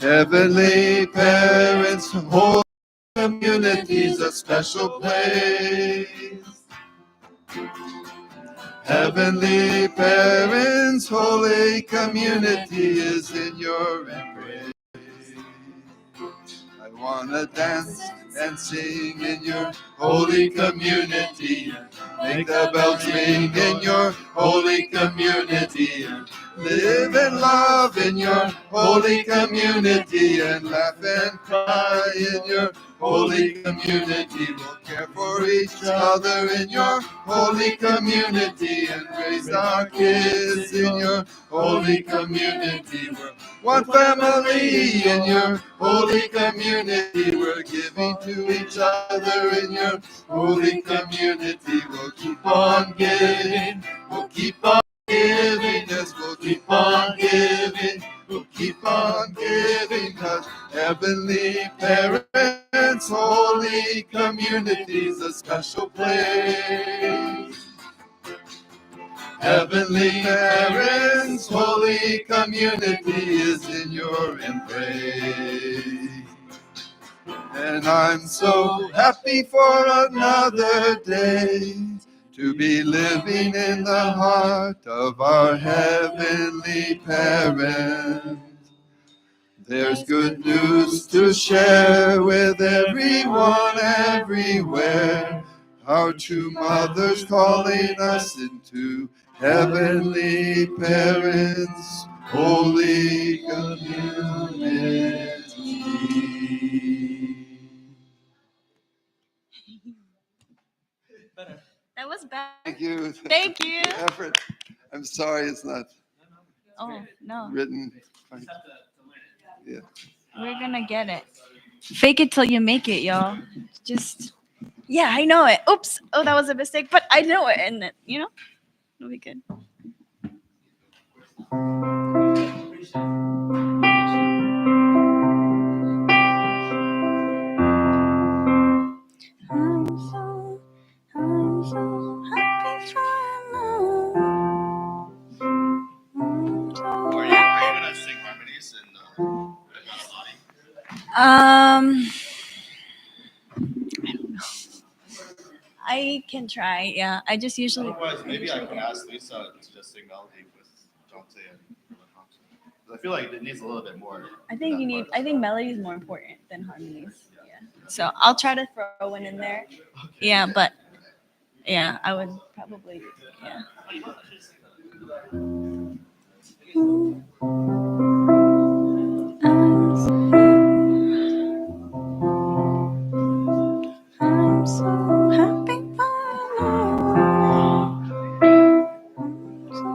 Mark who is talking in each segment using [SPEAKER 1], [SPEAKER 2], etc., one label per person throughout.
[SPEAKER 1] Heavenly parents, holy community's a special place. Heavenly parents, holy community is in your embrace. I wanna dance and sing in your holy community. Make the bells ring in your holy community. Live and love in your holy community. And laugh and cry in your holy community. We'll care for each other in your holy community. And raise our kids in your holy community. We're one family in your holy community. We're giving to each other in your holy community. We'll keep on giving. We'll keep on giving. Yes, we'll keep on giving. We'll keep on giving. 'Cause Heavenly Parents, holy community's a special place. Heavenly Parents, holy community is in your embrace. And I'm so happy for another day to be living in the heart of our Heavenly Parents. There's good news to share with everyone everywhere. Our true mother's calling us into Heavenly Parents, holy community.
[SPEAKER 2] That was better.
[SPEAKER 1] Thank you.
[SPEAKER 2] Thank you.
[SPEAKER 1] The effort. I'm sorry it's not
[SPEAKER 2] No.
[SPEAKER 1] written. Yeah.
[SPEAKER 2] We're gonna get it. Fake it till you make it, y'all. Just, yeah, I know it. Oops. Oh, that was a mistake, but I know it, and it'll be good. I'm so happy for love.
[SPEAKER 1] Are you gonna sing harmonies and
[SPEAKER 2] I can try. Yeah, I just usually.
[SPEAKER 1] Otherwise, maybe I can ask Lisa to just sing melody with Dante and Compton. I feel like it needs a little bit more.
[SPEAKER 2] I think you need. I think melody is more important than harmonies. Yeah. So I'll try to throw one in there. Yeah, but yeah, I would probably. Yeah. I'm so happy for love. I'm so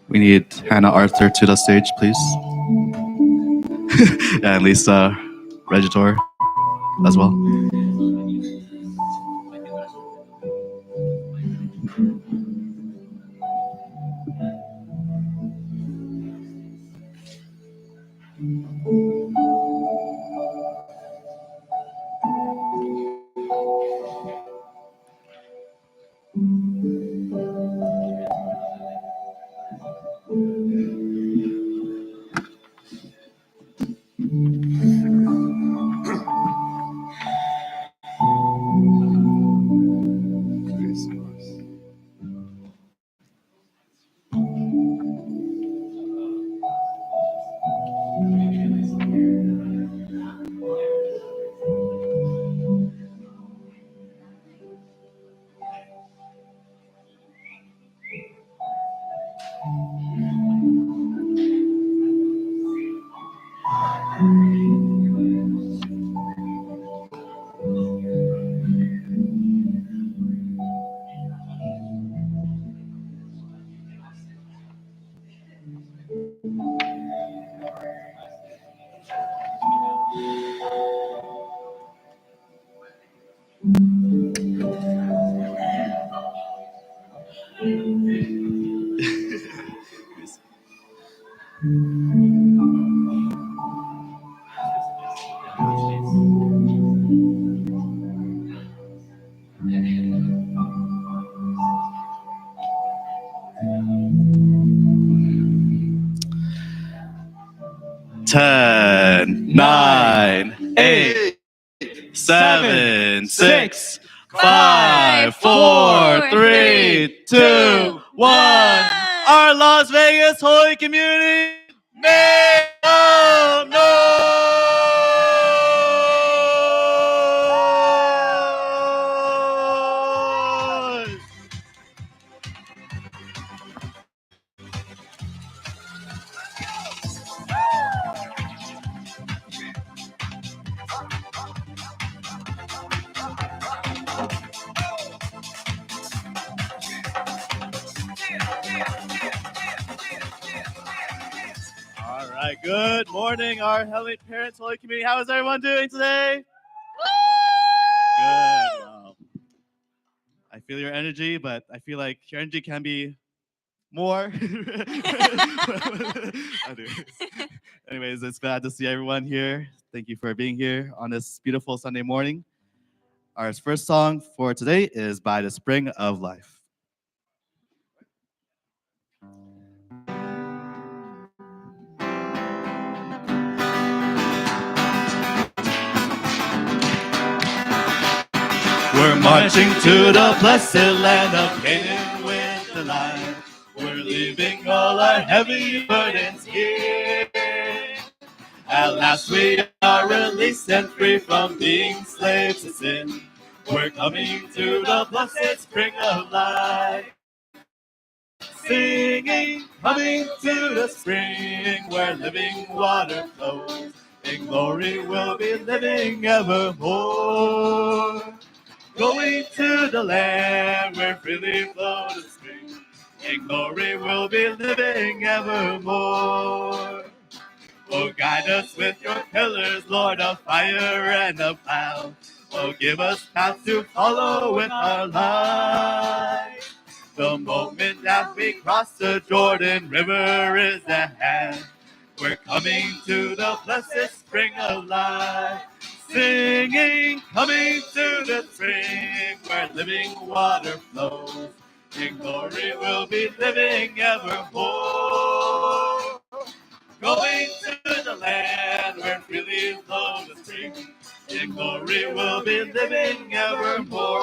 [SPEAKER 1] We need Hannah Arthur to the stage, please. And Lisa Regitor as well. Ten, nine, eight, seven, six, five, four, three, two, one. Our Las Vegas Holy Community, make some noise! All right, good morning, our Heavenly Parents Holy Community. How is everyone doing today? Good. Wow. I feel your energy, but I feel like your energy can be
[SPEAKER 3] more. Anyways, it's glad to see everyone here. Thank you for being here on this beautiful Sunday morning. Our first song for today is By the Spring of Life. We're marching to the blessed land of Canaan with delight. We're leaving all our heavy burdens here. At last we are released and free from being slaves to sin. We're coming to the blessed spring of life. Singing, coming to the spring where living water flows. In glory we'll be living evermore. Going to the land where freely flows the spring. In glory we'll be living evermore. Oh, guide us with your pillars, Lord, of fire and of cloud. Oh, give us paths to follow with our life. The moment that we cross the Jordan River is at hand. We're coming to the blessed spring of life. Singing, coming to the spring where living water flows. In glory we'll be living evermore. Going to the land where freely flows the spring. In glory we'll be living evermore.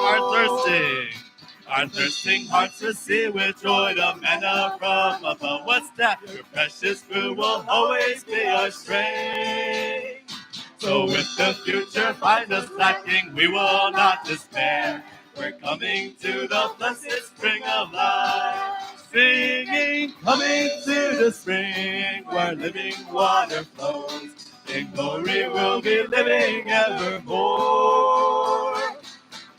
[SPEAKER 3] Our thirsting hearts receive with joy the manna from above. What's that? Your precious food will always be our strength. So if the future finds us lacking, we will not despair. We're coming to the blessed spring of life. Singing, coming to the spring where living water flows. In glory we'll be living evermore.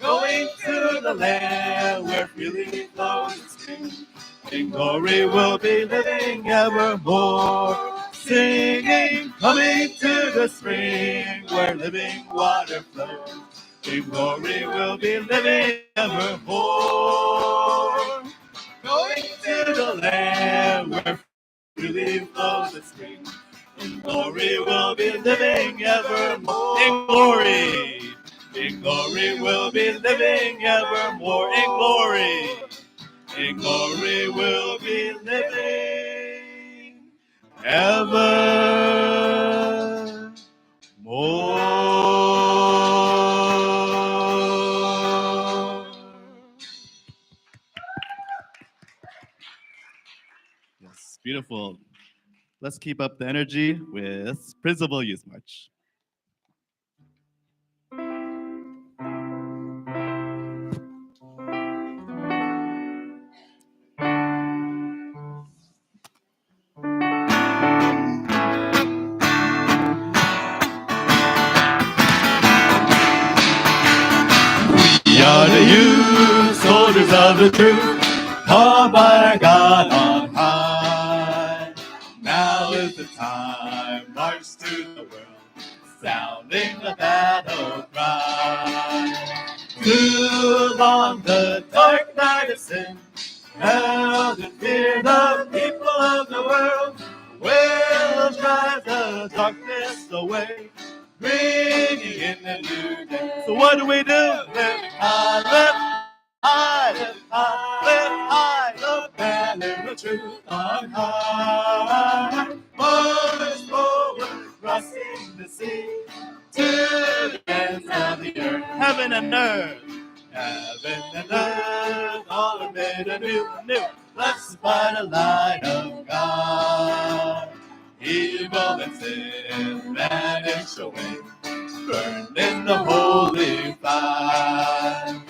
[SPEAKER 3] Going to the land where freely flows the spring. In glory we'll be living evermore. Singing, coming to the spring where living water flows. In glory we'll be living evermore. Going to the land where freely flows the spring. In glory we'll be living evermore. In glory we'll be living evermore. In glory we'll be living evermore. Yes, beautiful. Let's keep up the energy with Principal Youth March. We are the youth, soldiers of the truth, called by our God on high. Now is the time, march to the world, sounding the battle cry. Too long the dark night of sin held in fear the people of the world. Will drive the darkness away, bringing in a new day. So what do? Lift high, lift high, lift high, lift high, the banner of truth on high. March forward, crossing the sea, to the ends of the earth. Heaven and earth, all are made anew. Blessed by the light of God. Evil and sin vanish away, burned in the holy fire.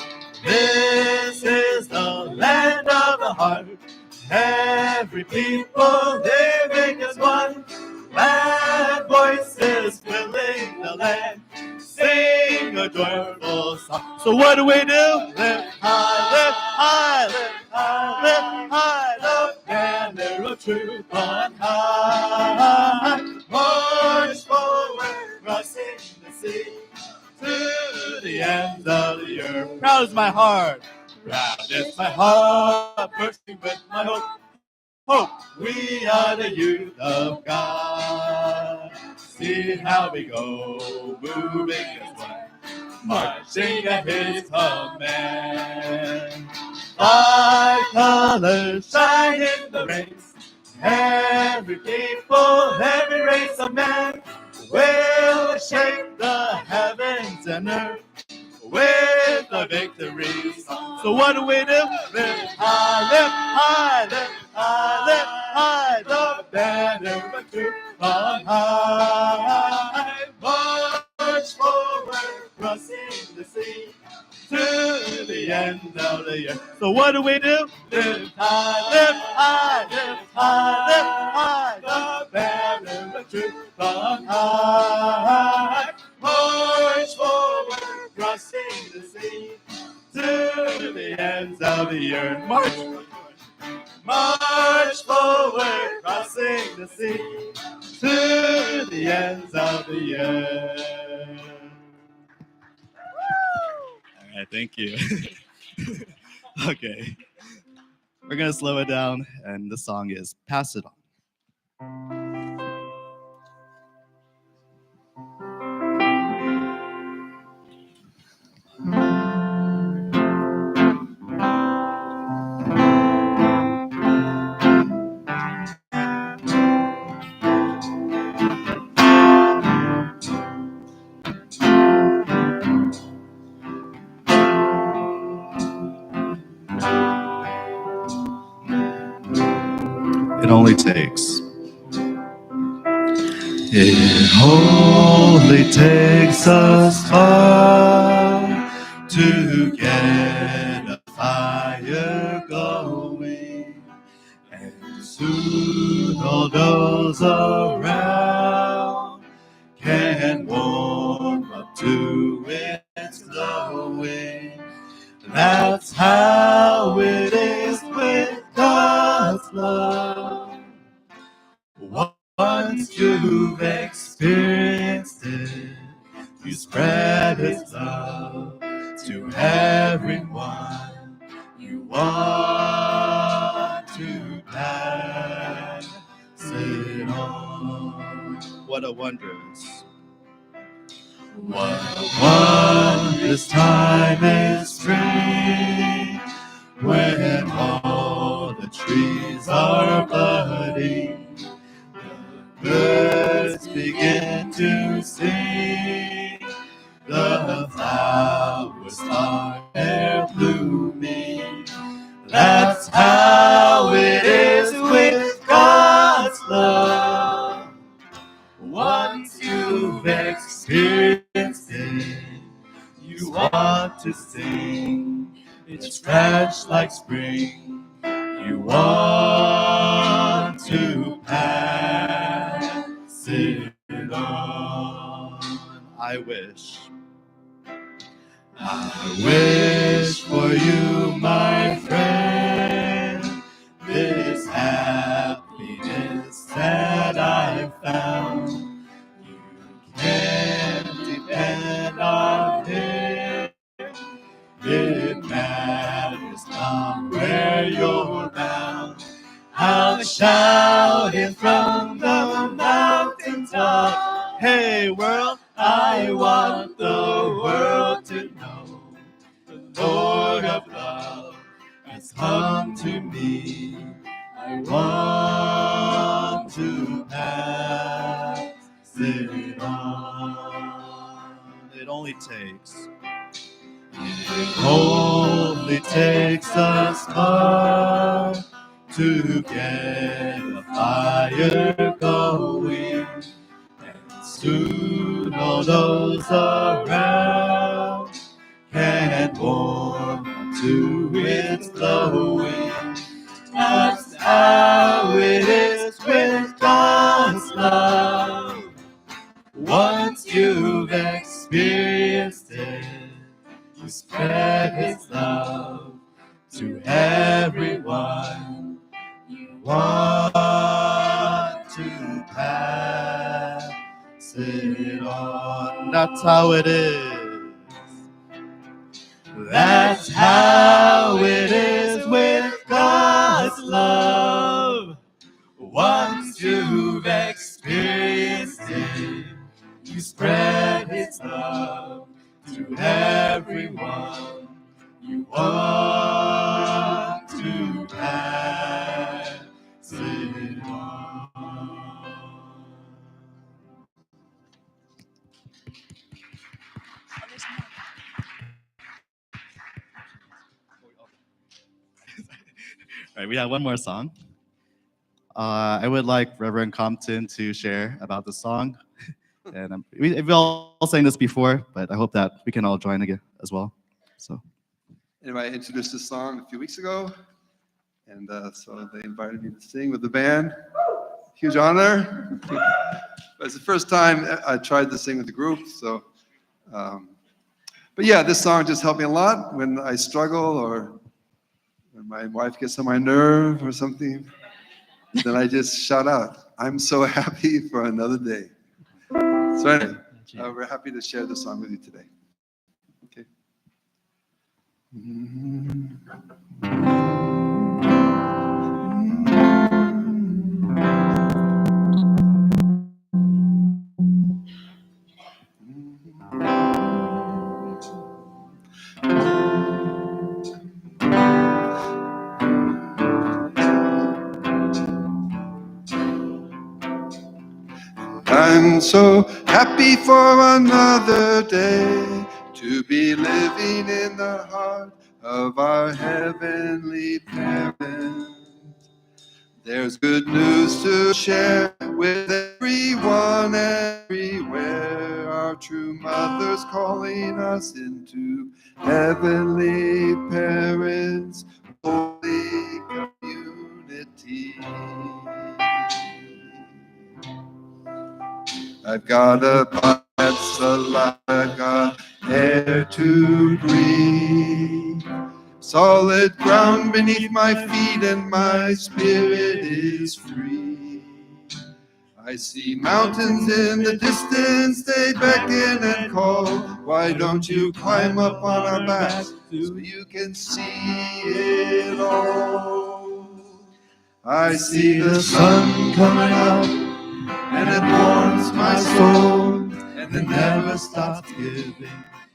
[SPEAKER 3] This is the land of the heart, every people living as one. Glad voices filling the land, sing a joyful song. So what do? Lift high, lift high, lift high, lift high, the banner of truth on high. March forward, crossing the sea, to the ends of the earth. Proud is my heart, bursting with my hope. hope. We are the youth of God. See how we go, moving as one, marching at His command. Five colors shine in the race. Every people, every race of man will shake the heavens and earth with the victory song. So what do we do? Lift high, lift high, lift high, lift high, the banner of truth on high. March forward, crossing the sea to the end of the earth. So what do we do? Lift high, lift high, lift high, lift high, the banner of truth on high. March forward, crossing the sea to the ends of the earth. March forward, crossing the sea to the ends of the earth. All right, thank you. Okay, we're gonna slow it down, and the song is "Pass It On." It only takes. It only takes a spark to get a fire going, and soon all those around can warm up to its glowing. That's how it is with God's love. Once you've experienced it, you spread His love to everyone you want to pass it on. What a wondrous time is spring, when all the trees are budding. Birds begin to sing, the flowers start their blooming. That's how it is with God's love. Once you've experienced it, you want to sing. It's fresh like spring. You want to pass it on. I wish for you, my friend, this happiness that I found. You can depend on it. It matters not where you're bound. I'll shout it from the mountaintop. Hey world, I want the world to know the Lord of love has come to me. I want to pass it on. It only takes a spark to get a fire going, and soon all those around can warm to its glowing. That's how it is with God's love. Once you've experienced it, you spread His love to everyone you want to pass it on. That's how it is. That's how it is with God's love. Victorious day, you spread His love to everyone you want to pass it on. All right, we have one more song. I would like Reverend Compton to share about the song. And we've all sang this before, but I hope that we can all join again as well. So,
[SPEAKER 1] Anyway, I introduced this song a few weeks ago, and so they invited me to sing with the band. Huge honor. But it's the first time I tried to sing with the group, so. But yeah, this song just helped me a lot when I struggle or when my wife gets on my nerve or something. Then I just shout out, "I'm so happy for another day." So anyway, we're happy to share this song with you today. Okay. I'm so happy for another day to be living in the heart of our heavenly parent. There's good news to share with everyone everywhere. Our true mother's calling us into heavenly parents, holy community. I've got a body that's alive, I've got air to breathe, solid ground beneath my feet, and my spirit is free. I see mountains in the distance, they beckon and call. Why don't you climb up on our backs so you can see it all? I see the sun coming up, and it warms my soul, and it never stops giving.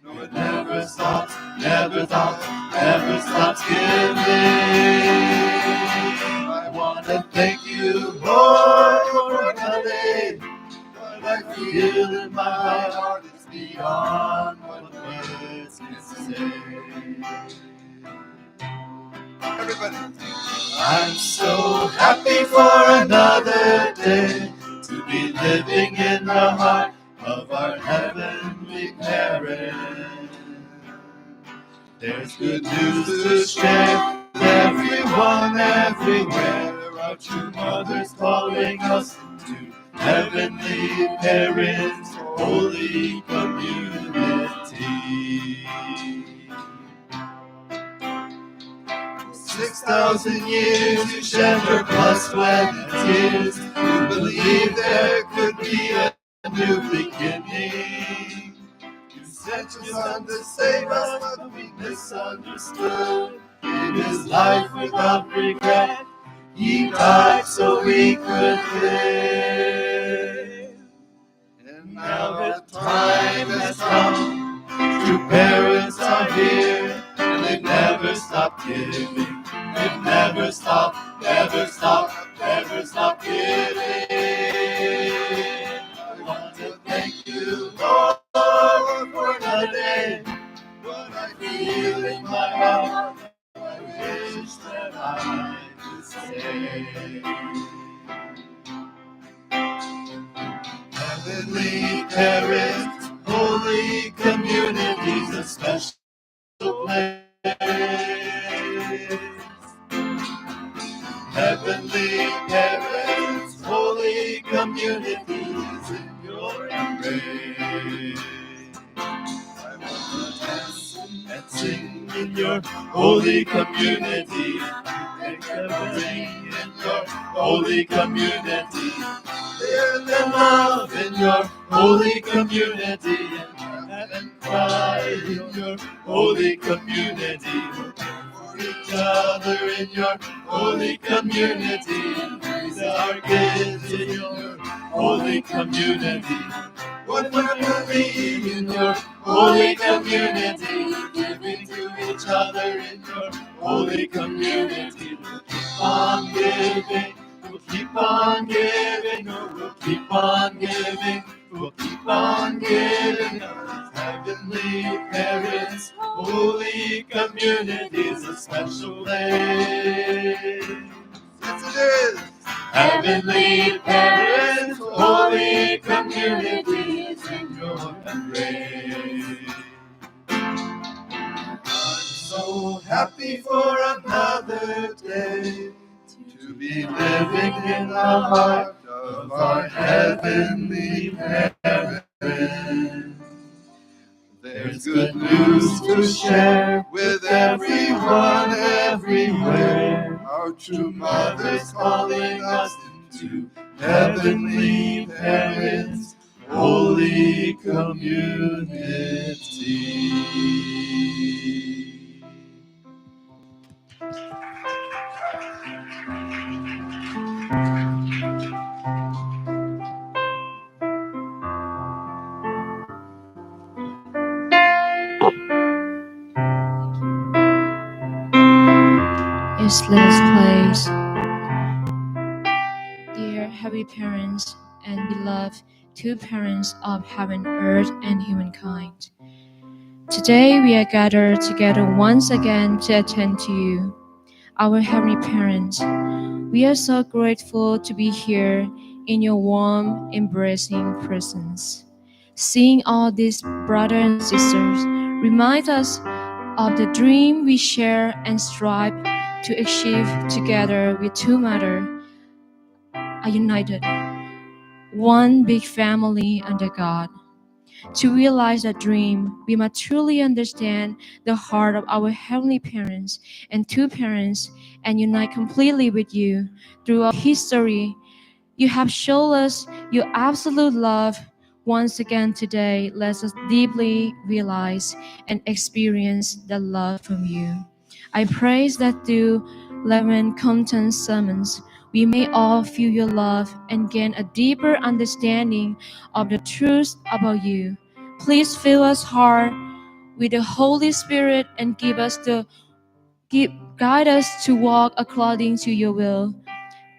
[SPEAKER 1] No, it never stops, never stops, never stops giving. I want to thank you, Lord, for another day. What I feel in my heart is beyond what words can say. Everybody. I'm so happy for another day to be living in the heart of our heavenly parent. There's good news to share with everyone everywhere. Our true mother's calling us to heavenly parents, holy community. 6,000 years you shed her blood, sweat, and tears. You believe there could be a new beginning. You sent your son to save us, but we misunderstood. In his life without regret, he died so we could live. And now the time has come, true parents are here, and they never stop giving. They've never stopped, never stopped, never stopped giving. I want to thank you, Lord, for another day. What I feel in my heart, I wish that I could say. Heavenly parents, holy communities, a special place. Heavenly parents, holy communities in your embrace. I want to dance and sing in your holy community. Make a ring in your holy community. Live and love in your holy community. And cry in your holy community. For each other in your holy community. Raise our kids in your
[SPEAKER 3] holy community. One family in your holy community, giving to each other in your holy community. We'll keep on giving, we'll keep on giving, we'll keep on giving. Heavenly parents, holy communities, a special place.
[SPEAKER 1] Yes, it is.
[SPEAKER 3] Heavenly parents, holy communities in your embrace. I'm so happy for another day to be living in the heart of our heavenly parents. There's good news to share with everyone everywhere. Our true mother's calling us into heavenly parents, holy community.
[SPEAKER 4] Yes, let us place. Dear happy parents and beloved two parents of heaven, earth, and humankind. Today we are gathered together once again to attend to you, our heavenly parents. We are so grateful to be here in your warm, embracing presence. Seeing all these brothers and sisters reminds us of the dream we share and strive to achieve together with two mothers are united, one big family under God. To realize that dream, we must truly understand the heart of our heavenly parents and two parents and unite completely with you throughout history. You have shown us your absolute love. Once again today, let us deeply realize and experience the love from you. I pray that through Reverend Compton's sermons, we may all feel your love and gain a deeper understanding of the truth about you. Please fill us heart with the Holy Spirit and guide us to walk according to your will.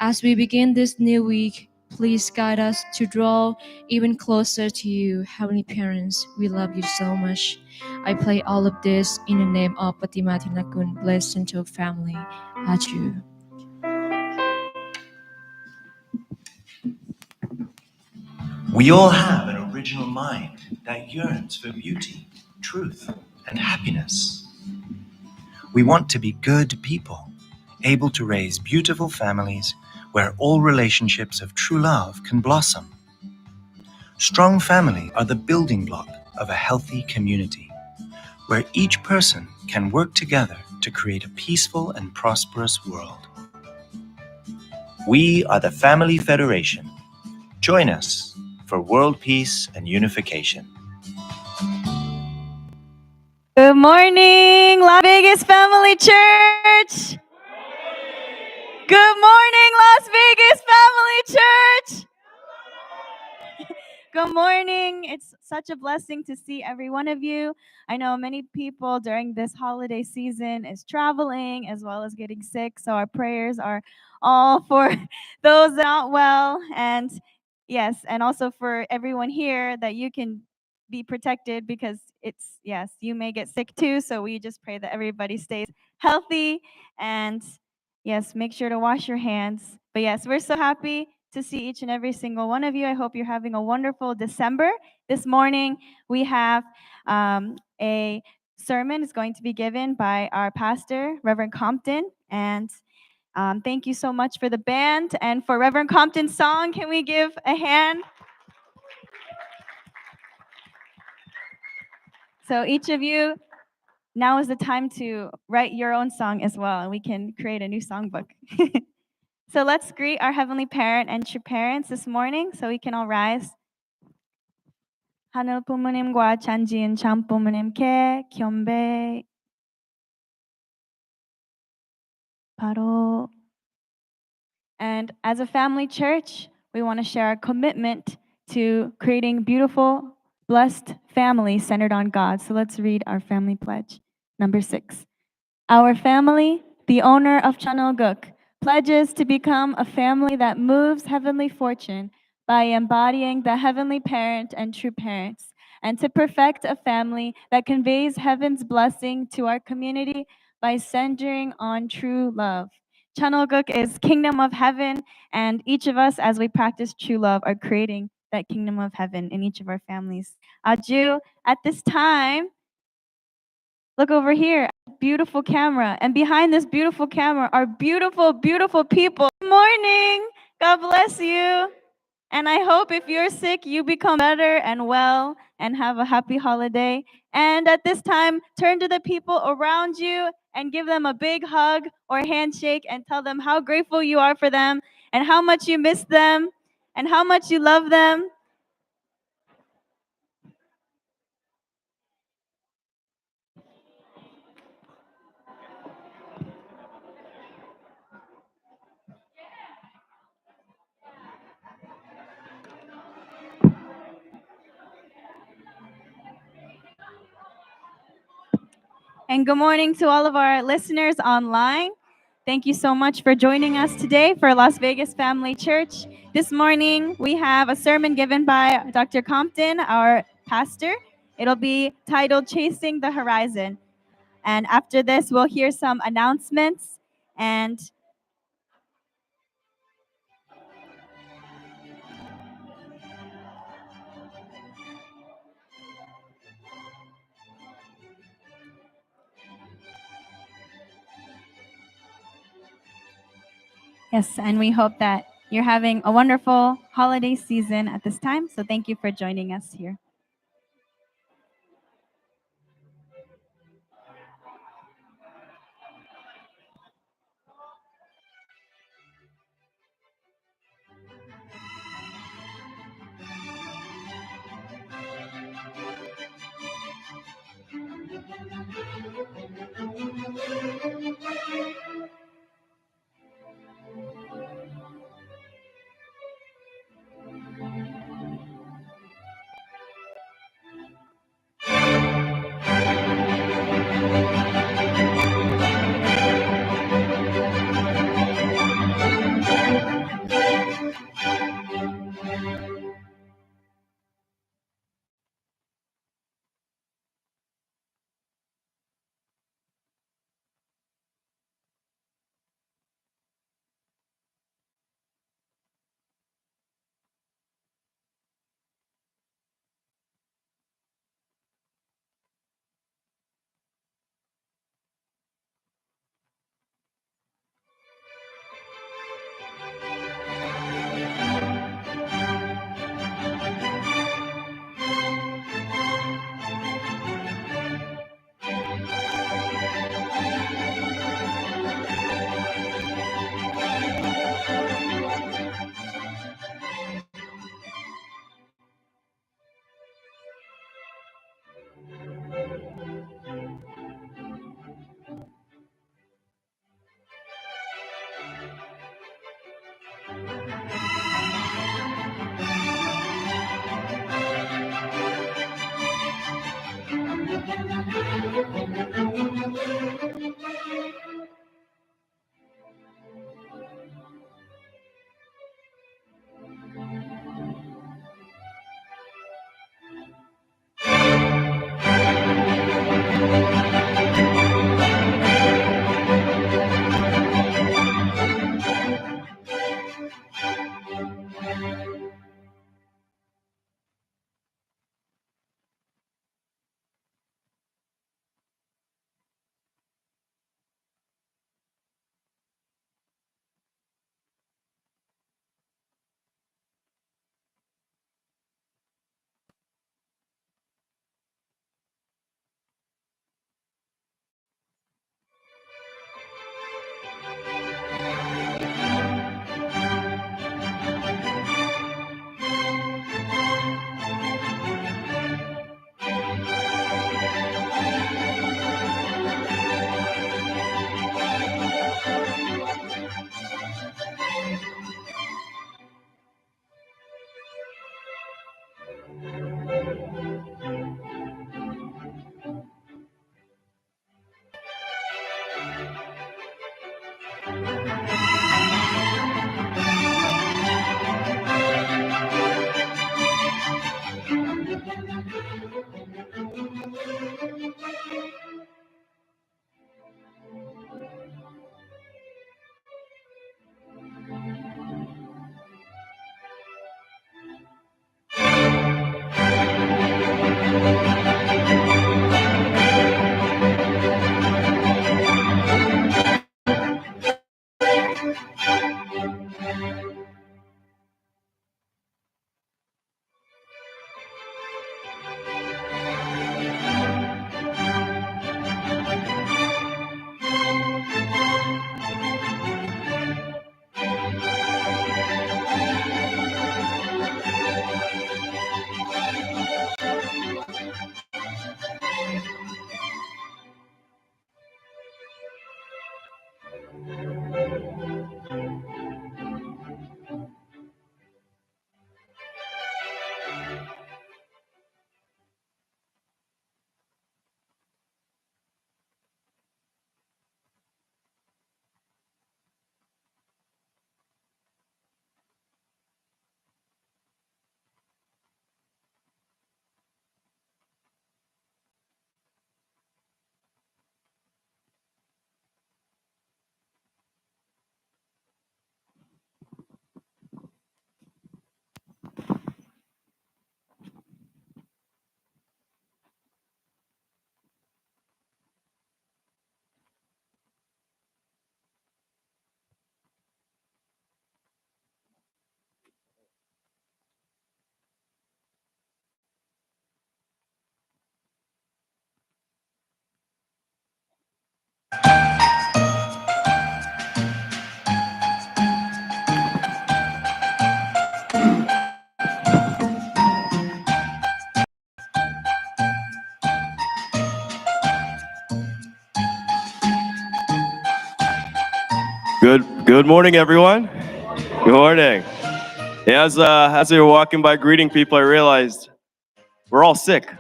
[SPEAKER 4] As we begin this new week, please guide us to draw even closer to you, Heavenly Parents. We love you so much. I pray all of this in the name of Patimati Nakun, blessed Central family. Adieu.
[SPEAKER 5] We all have an original mind that yearns for beauty, truth, and happiness. We want to be good people, able to raise beautiful families where all relationships of true love can blossom. Strong families are the building block of a healthy community, where each person can work together to create a peaceful and prosperous world. We are the Family Federation. Join us for world peace and unification.
[SPEAKER 2] Good morning, Las Vegas Family Church. Good morning, Las Vegas Family Church. Good morning. It's such a blessing to see every one of you. I know many people during this holiday season is traveling as well as getting sick. So our prayers are all for those not well. And yes, and also for everyone here that you can be protected because it's, yes, you may get sick too. So we just pray that everybody stays healthy and yes, make sure to wash your hands. But yes, we're so happy to see each and every single one of you. I hope you're having a wonderful December. This morning, we have a sermon is going to be given by our pastor, Reverend Compton. And thank you so much for the band and for Reverend Compton's song. Can we give a hand? So each of you, now is the time to write your own song as well, and we can create a new songbook. So let's greet our Heavenly Parent and true parents this morning so we can all rise. 하늘 부모님과 찬지은 참 부모님께 경배 바로. And as a family church, we want to share our commitment to creating beautiful, blessed families centered on God. So let's read our family pledge. Number 6. Our family, the owner of Chanoguk, pledges to become a family that moves heavenly fortune by embodying the heavenly parent and true parents, and to perfect a family that conveys heaven's blessing to our community by centering on true love. Chanoguk is kingdom of heaven, and each of us, as we practice true love, are creating that kingdom of heaven in each of our families. Aju, at this time, look over here, beautiful camera. And behind this beautiful camera are beautiful, beautiful people. Good morning. God bless you. And I hope if you're sick, you become better and well and have a happy holiday. And at this time, turn to the people around you and give them a big hug or handshake and tell them how grateful you are for them and how much you miss them and how much you love them. And good morning to all of our listeners online. Thank you so much for joining us today for Las Vegas Family Church. This morning, we have a sermon given by Dr. Compton, our pastor. It'll be titled Chasing the Horizon. And after this, we'll hear some announcements. And yes, and we hope that you're having a wonderful holiday season at this time. So thank you for joining us here.
[SPEAKER 3] Good morning, everyone. Good morning. Yeah, as we were walking by greeting people, I realized we're all sick.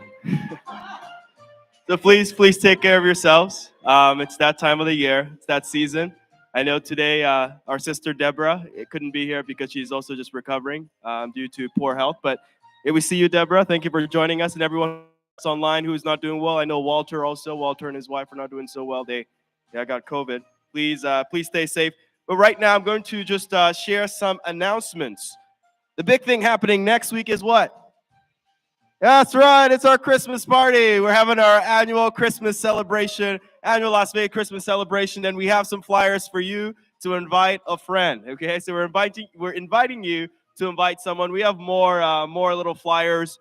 [SPEAKER 3] So please take care of yourselves. It's that time of the year. It's that season. I know today our sister Deborah couldn't be here because she's also just recovering due to poor health. But we see you, Deborah. Thank you for joining us, and everyone else online who's not doing well. I know Walter also. Walter and his wife are not doing so well. They got COVID. Please stay safe. But right now, I'm going to just share some announcements. The big thing happening next week is what? That's right, it's our Christmas party. We're having our annual Christmas celebration, annual Las Vegas Christmas celebration, and we have some flyers for you to invite a friend. Okay, so we're inviting you to invite someone. We have more little flyers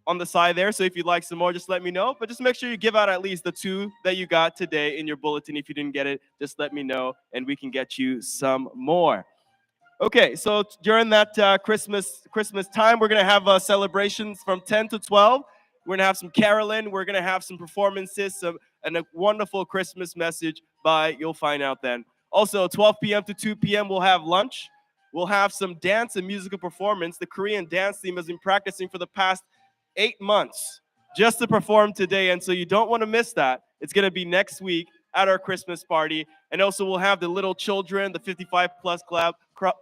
[SPEAKER 3] on the side there. So if you'd like some more, just let me know. But just make sure you give out at least the 2 that you got today in your bulletin. If you didn't get it, just let me know, and we can get you some more. Okay, so during that Christmas time, we're gonna have celebrations from 10 to 12. We're gonna have some caroling. We're gonna have some performances, and a wonderful Christmas message you'll find out then. Also, 12 p.m. to 2 p.m. we'll have lunch. We'll have some dance and musical performance. The Korean dance team has been practicing for the past 8 months just to perform today, and so you don't want to miss that. It's gonna be next week at our Christmas party. And also we'll have the little children, the 55 plus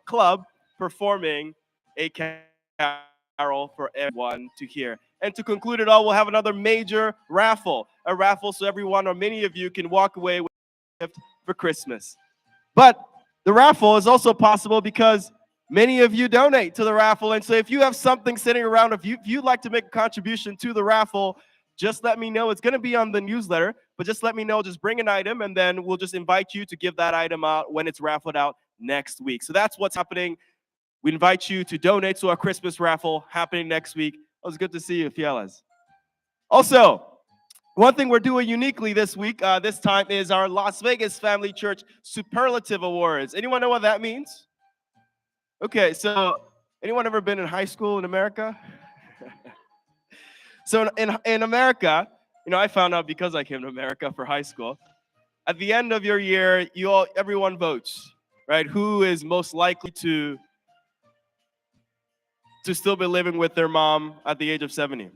[SPEAKER 3] club performing a carol for everyone to hear. And to conclude it all, we'll have another major raffle, a raffle so everyone or many of you can walk away with a gift for Christmas. But the raffle is also possible because many of you donate to the raffle. And so if you have something sitting around, if you'd like to make a contribution to the raffle, just let me know. It's going to be on the newsletter, but just let me know. Just bring an item, and then we'll just invite you to give that item out when it's raffled out next week. So that's what's happening. We invite you to donate to our Christmas raffle happening next week. It was good to see you, Fielas. Also, one thing we're doing uniquely this week, this time, is our Las Vegas Family Church Superlative Awards. Anyone know what that means? Okay, so anyone ever been in high school in America? So in America, I found out because I came to America for high school. At the end of your year, everyone votes, right? Who is most likely to to still be living with their mom at the age of 70.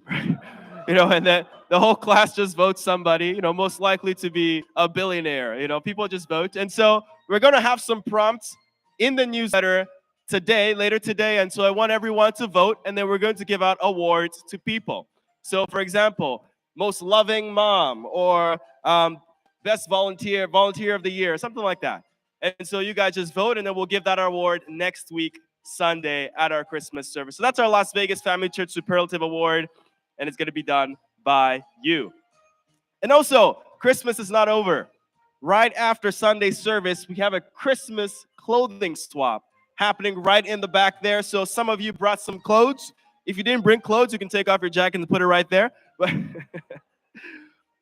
[SPEAKER 3] And then the whole class just votes somebody, most likely to be a billionaire. People just vote. And so we're going to have some prompts in the newsletter later today. And so I want everyone to vote, and then we're going to give out awards to people. So, for example, most loving mom, or best volunteer of the year, something like that. And so you guys just vote, and then we'll give that award next week, Sunday, at our Christmas service. So that's our Las Vegas Family Church Superlative Award, and it's going to be done by you. And also, Christmas is not over. Right after Sunday service, we have a Christmas clothing swap happening right in the back there. So some of you brought some clothes. If you didn't bring clothes, you can take off your jacket and put it right there.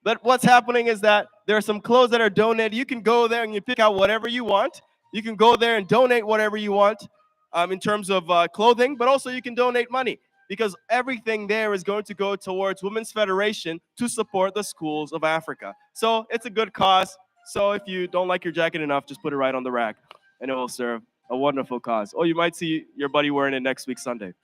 [SPEAKER 3] But what's happening is that there are some clothes that are donated. You can go there and you pick out whatever you want. You can go there and donate whatever you want in terms of clothing, but also you can donate money, because everything there is going to go towards Women's Federation to support the schools of Africa. So it's a good cause. So if you don't like your jacket enough, just put it right on the rack, and it will serve a wonderful cause. Oh, you might see your buddy wearing it next week, Sunday.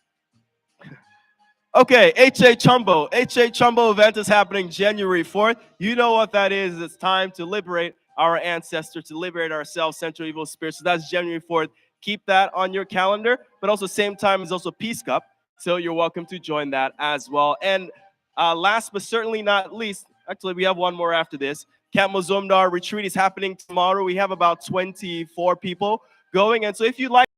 [SPEAKER 3] Okay, HA Chumbo. HA Chumbo event is happening January 4th. You know what that is. It's time to liberate our ancestors, to liberate ourselves, central evil spirits. So that's January 4th. Keep that on your calendar. But also, same time is also Peace Cup. So you're welcome to join that as well. And last but certainly not least, actually, we have one more after this. Camp Mazumdar retreat is happening tomorrow. We have about 24 people going. And so if you'd like,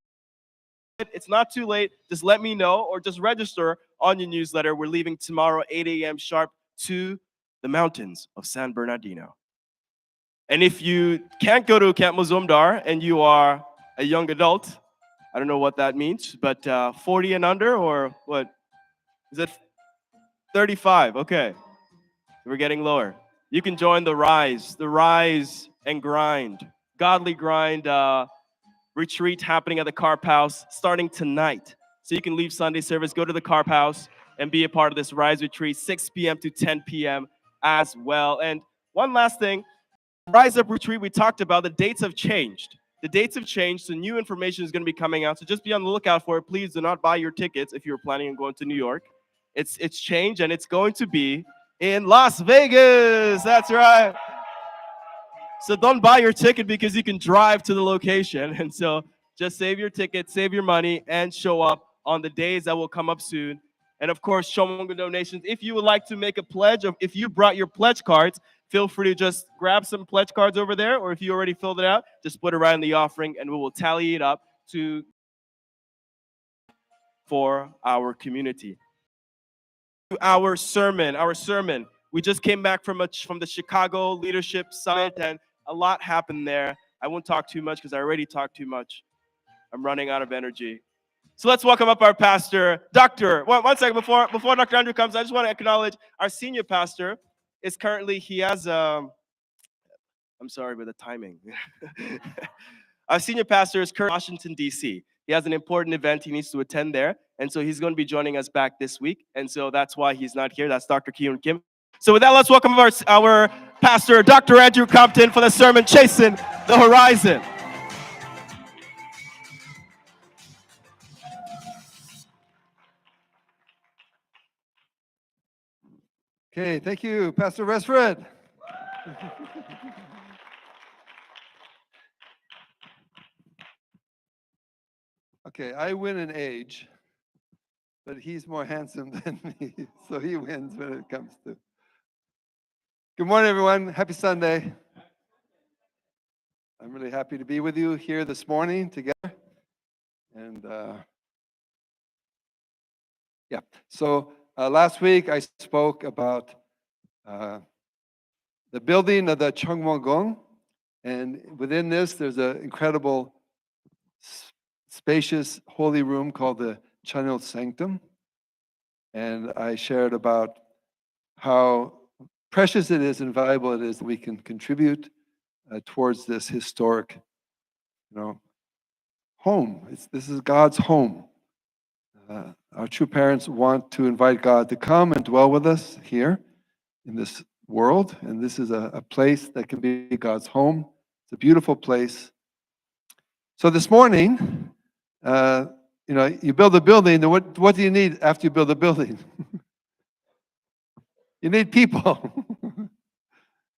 [SPEAKER 3] it's not too late. Just let me know, or just register on your newsletter. We're leaving tomorrow 8 a.m. sharp to the mountains of San Bernardino. And if you can't go to Camp Mazumdar and you are a young adult, I don't know what that means, but 40 and under, or what? Is it 35? Okay. We're getting lower. You can join the Rise and Grind, Godly Grind retreat happening at the Carp House starting tonight. So you can leave Sunday service, go to the Carp House, and be a part of this Rise retreat, 6 p.m. to 10 p.m. as well. And one last thing, Rise Up retreat, we talked about, the dates have changed. The dates have changed, so new information is going to be coming out. So just be on the lookout for it. Please do not buy your tickets if you're planning on going to New York. It's changed, and it's going to be in Las Vegas. That's right. So don't buy your ticket because you can drive to the location. And so just save your ticket, save your money, and show up on the days that will come up soon. And of course, Shomongo donations. If you would like to make a pledge, or if you brought your pledge cards, feel free to just grab some pledge cards over there. Or if you already filled it out, just put it right in the offering, and we will tally it up for our community. Our sermon. We just came back from the Chicago Leadership Summit, and a lot happened there. I won't talk too much because I already talked too much. I'm running out of energy. So let's welcome up our pastor, Dr. One second, before Dr. Andrew comes, I just want to acknowledge our senior pastor is currently, I'm sorry with the timing. Our senior pastor is currently in Washington, D.C. He has an important event he needs to attend there, and so he's going to be joining us back this week, and so that's why he's not here. That's Dr. Keon Kim. So with that, let's welcome our pastor, Dr. Andrew Compton, for the sermon, Chasing the Horizon.
[SPEAKER 1] Okay, thank you, Pastor Resfred. Okay, I win in age, but he's more handsome than me, so he wins when it comes to. Good morning, everyone. Happy Sunday. I'm really happy to be with you here this morning together. And so last week I spoke about the building of the Cheongmonggung, and within this there's an incredible spacious holy room called the Chanil Sanctum. And I shared about how precious it is and valuable it is that we can contribute towards this historic, home. This is God's home. Our true parents want to invite God to come and dwell with us here in this world, and this is a place that can be God's home. It's a beautiful place. So this morning, you build a building, then what do you need after you build a building? You need people.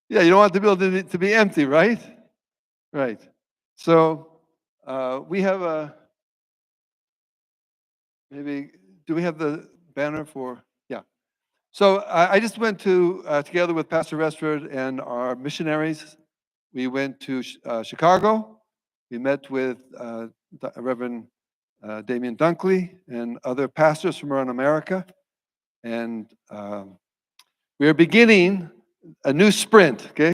[SPEAKER 1] Yeah, you don't want the building to be empty, right? Right. So we have maybe, do we have the banner for, yeah. So I just went together with Pastor Restford and our missionaries, we went to Chicago. We met with Reverend Damian Dunkley and other pastors from around America. And we are beginning a new sprint, okay?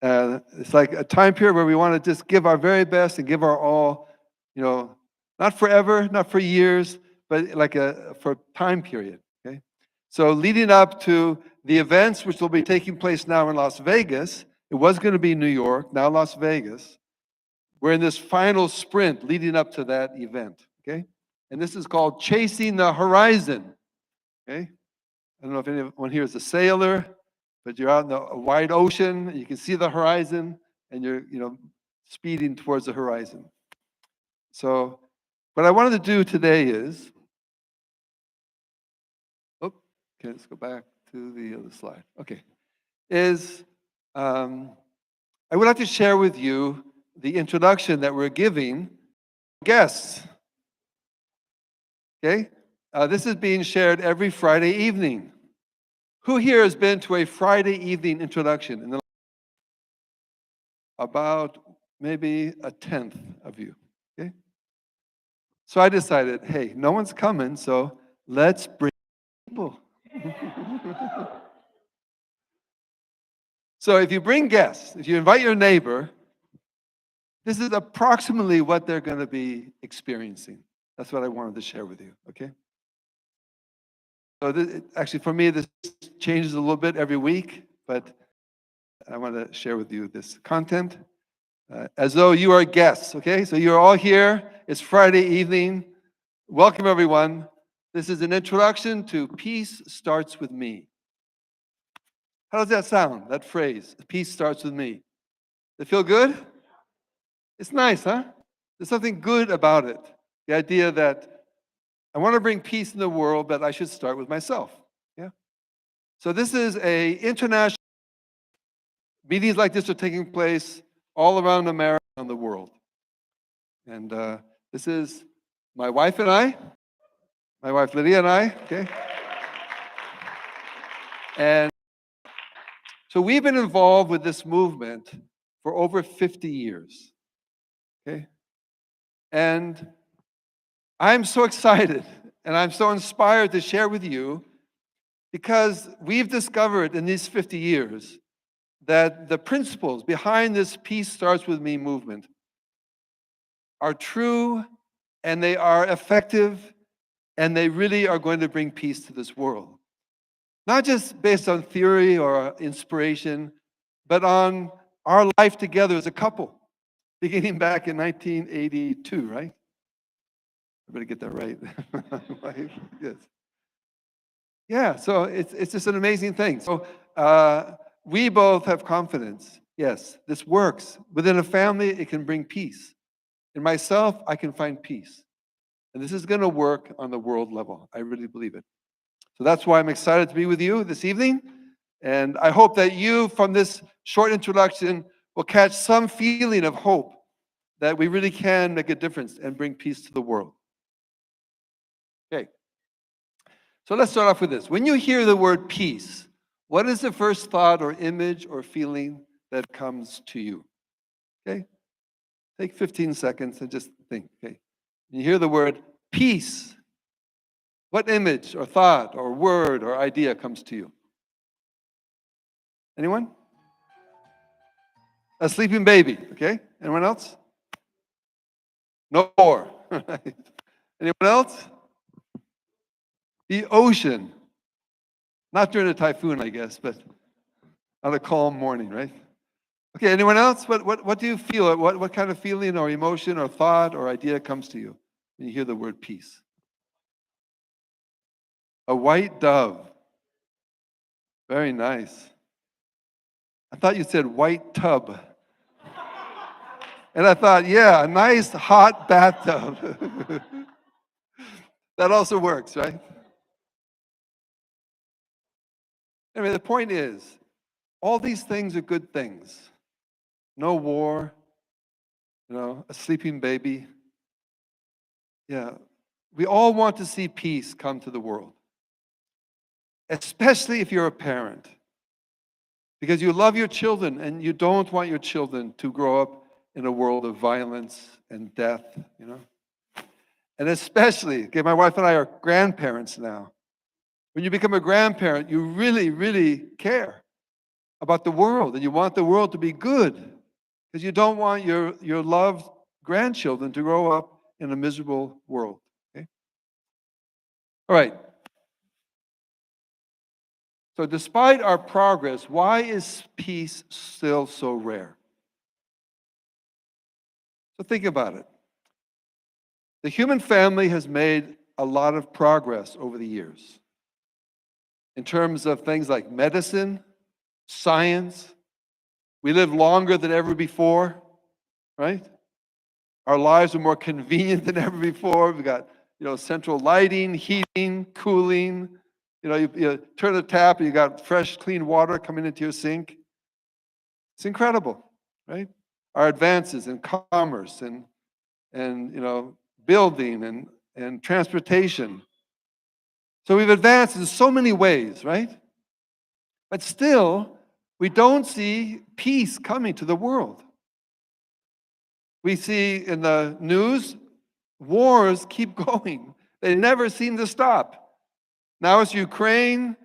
[SPEAKER 1] It's like a time period where we want to just give our very best and give our all, not forever, not for years, but like for a time period, okay? So leading up to the events which will be taking place now in Las Vegas, it was going to be New York, now Las Vegas. We're in this final sprint leading up to that event, okay? And this is called Chasing the Horizon, okay? I don't know if anyone here is a sailor, but you're out in a wide ocean, you can see the horizon, and you're, speeding towards the horizon. So what I wanted to do today is, okay, let's go back to the other slide. Okay, I would like to share with you the introduction that we're giving guests. Okay, this is being shared every Friday evening. Who here has been to a Friday evening introduction? About maybe a tenth of you. Okay, so I decided, hey, no one's coming, so let's bring people. So if you bring guests, if you invite your neighbor, this is approximately what they're going to be experiencing. That's what I wanted to share with you, okay? So actually, for me, this changes a little bit every week, but I want to share with you this content as though you are guests, okay? So you're all here. It's Friday evening. Welcome, everyone. This is an introduction to Peace Starts With Me. How does that sound, that phrase? Peace starts with me. Does it feel good? It's nice, huh? There's something good about it. The idea that I want to bring peace in the world, but I should start with myself. Yeah. So this is a international meetings like this are taking place all around America and the world. And this is my wife and I, my wife Lydia and I, okay? And so we've been involved with this movement for over 50 years, okay? And I'm so excited and I'm so inspired to share with you because we've discovered in these 50 years that the principles behind this Peace Starts With Me movement are true and they are effective and they really are going to bring peace to this world. Not just based on theory or inspiration, but on our life together as a couple, beginning back in 1982, right? I better get that right. Yes. Yeah, so it's just an amazing thing. So we both have confidence. Yes, this works. Within a family, it can bring peace. In myself, I can find peace. And this is going to work on the world level. I really believe it. So that's why I'm excited to be with you this evening. And I hope that you, from this short introduction, will catch some feeling of hope that we really can make a difference and bring peace to the world. Okay. So let's start off with this. When you hear the word peace, what is the first thought or image or feeling that comes to you? Okay? Take 15 seconds and just think, okay? When you hear the word peace, what image or thought or word or idea comes to you? Anyone? A sleeping baby, okay? Anyone else? No more. Anyone else? The ocean. Not during a typhoon, I guess, but on a calm morning, right? Okay, anyone else? What do you feel? What kind of feeling or emotion or thought or idea comes to you when you hear the word peace? A white dove. Very nice. I thought you said white tub. And I thought, yeah, a nice hot bathtub. That also works, right? Anyway, the point is, all these things are good things. No war, a sleeping baby. Yeah, we all want to see peace come to the world, especially if you're a parent, because you love your children and you don't want your children to grow up in a world of violence and death, And especially, okay, my wife and I are grandparents now. When you become a grandparent, you really, really care about the world, and you want the world to be good, because you don't want your loved grandchildren to grow up in a miserable world. Okay? All right. So despite our progress, why is peace still so rare? So think about it. The human family has made a lot of progress over the years in terms of things like medicine, science. We live longer than ever before, right? Our lives are more convenient than ever before. We've got, central lighting, heating, cooling. You turn the tap and you got fresh, clean water coming into your sink. It's incredible, right? Our advances in commerce and building and transportation. So we've advanced in so many ways, right? But still, we don't see peace coming to the world. We see in the news, wars keep going. They never seem to stop. Now it's Ukraine,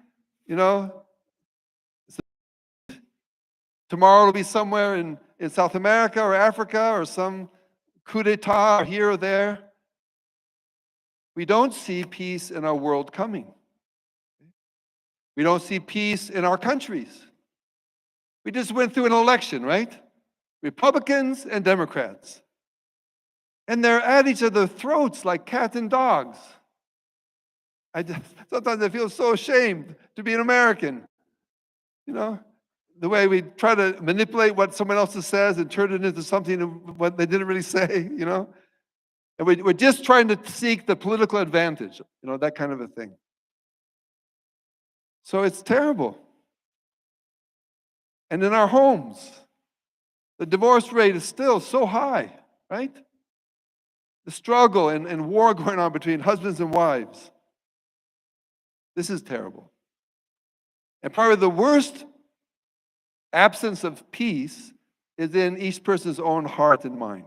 [SPEAKER 1] tomorrow it'll be somewhere in South America or Africa or some coup d'etat here or there. We don't see peace in our world coming. We don't see peace in our countries. We just went through an election, right? Republicans and Democrats. And they're at each other's throats like cats and dogs. Sometimes I feel so ashamed to be an American. The way we try to manipulate what someone else says and turn it into something what they didn't really say, And we're just trying to seek the political advantage, that kind of a thing. So it's terrible. And in our homes, the divorce rate is still so high, right? The struggle and war going on between husbands and wives. This is terrible. And probably the worst absence of peace is in each person's own heart and mind.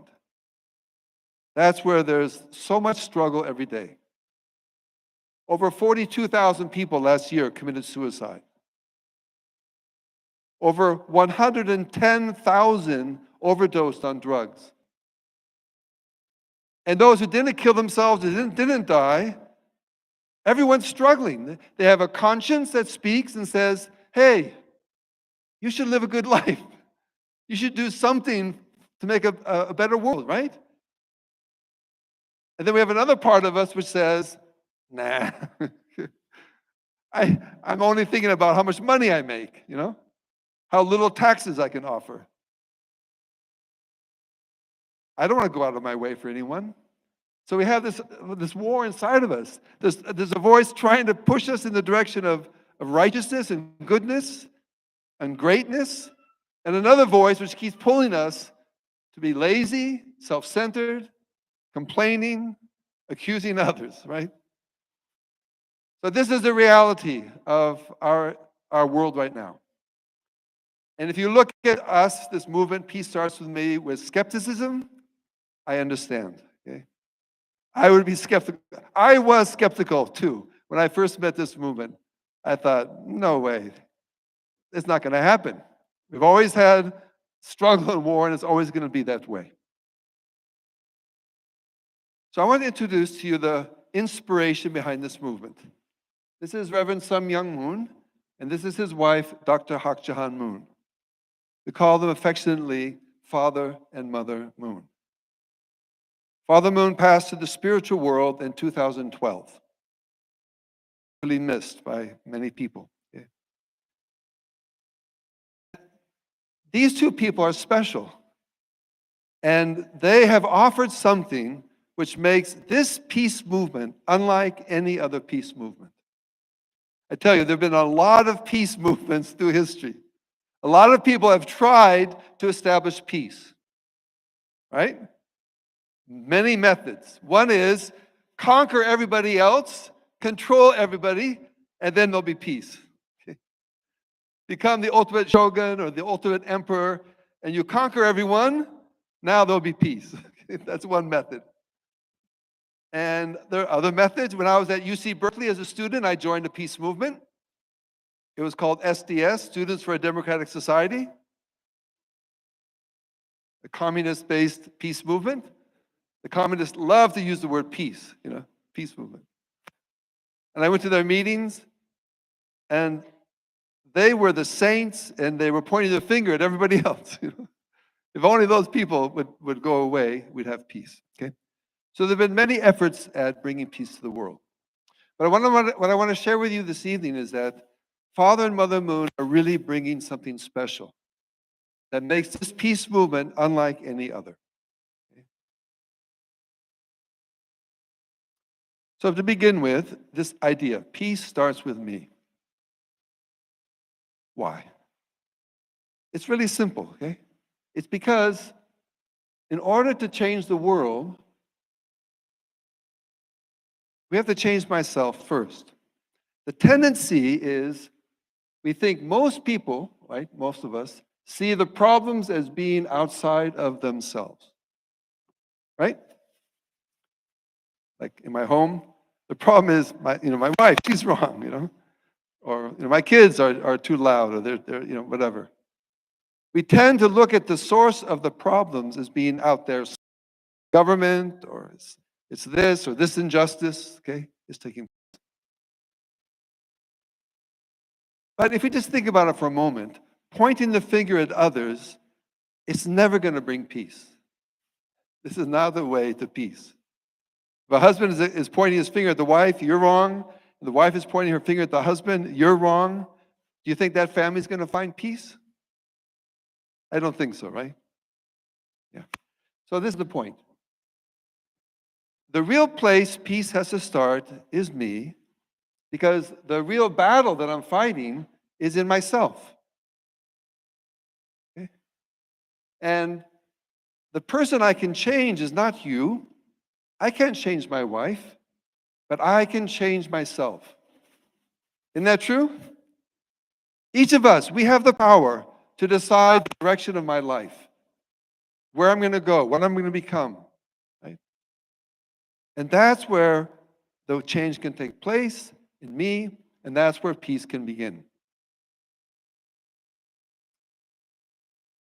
[SPEAKER 1] That's where there's so much struggle every day. Over 42,000 people last year committed suicide. Over 110,000 overdosed on drugs. And those who didn't kill themselves, didn't die, everyone's struggling. They have a conscience that speaks and says, hey, you should live a good life. You should do something to make a better world, right? And then we have another part of us which says, nah, I'm only thinking about how much money I make, how little taxes I can offer. I don't want to go out of my way for anyone. So we have this war inside of us. There's a voice trying to push us in the direction of righteousness and goodness and greatness, and another voice which keeps pulling us to be lazy, self-centered, complaining, accusing others, right? So this is the reality of our world right now. And if you look at us, this movement, peace starts with me, with skepticism, I understand, okay? I would be skeptical. I was skeptical too. When I first met this movement, I thought, no way, it's not going to happen. We've always had struggle and war, and it's always going to be that way. So I want to introduce to you the inspiration behind this movement. This is Reverend Sun Myung Moon, and this is his wife, Dr. Hak Jahan Moon. We call them affectionately Father and Mother Moon. Father Moon passed to the spiritual world in 2012. Really missed by many people. Okay. These two people are special, and they have offered something which makes this peace movement unlike any other peace movement. I tell you, there have been a lot of peace movements through history. A lot of people have tried to establish peace, right? Many methods. One is conquer everybody else, control everybody, and then there'll be peace. Okay? Become the ultimate shogun or the ultimate emperor, and you conquer everyone, now there'll be peace. That's one method. And there are other methods. When I was at UC Berkeley as a student, I joined a peace movement. It was called SDS, Students for a Democratic Society, a communist-based peace movement. The communists love to use the word peace, peace movement. And I went to their meetings, and they were the saints, and they were pointing the finger at everybody else. If only those people would go away, we'd have peace. Okay. So there have been many efforts at bringing peace to the world. But what I want to share with you this evening is that Father and Mother Moon are really bringing something special that makes this peace movement unlike any other. Okay? So to begin with, this idea, peace starts with me. Why? It's really simple, okay? It's because in order to change the world, we have to change myself first. The tendency is we think most people, right, most of us, see the problems as being outside of themselves, right? Like in my home, the problem is my wife, she's wrong, or my kids are too loud, or they're whatever. We tend to look at the source of the problems as being out there, government, or it's this or this injustice, okay, is taking. But if you just think about it for a moment, pointing the finger at others, it's never going to bring peace. This is not the way to peace. If a husband is pointing his finger at the wife, you're wrong. And the wife is pointing her finger at the husband, you're wrong. Do you think that family is going to find peace? I don't think so, right? Yeah. So this is the point. The real place peace has to start is me, because the real battle that I'm fighting is in myself. Okay? And the person I can change is not you. I can't change my wife, but I can change myself. Isn't that true? Each of us, we have the power to decide the direction of my life, where I'm going to go, what I'm going to become. Right? And that's where the change can take place in me, and that's where peace can begin.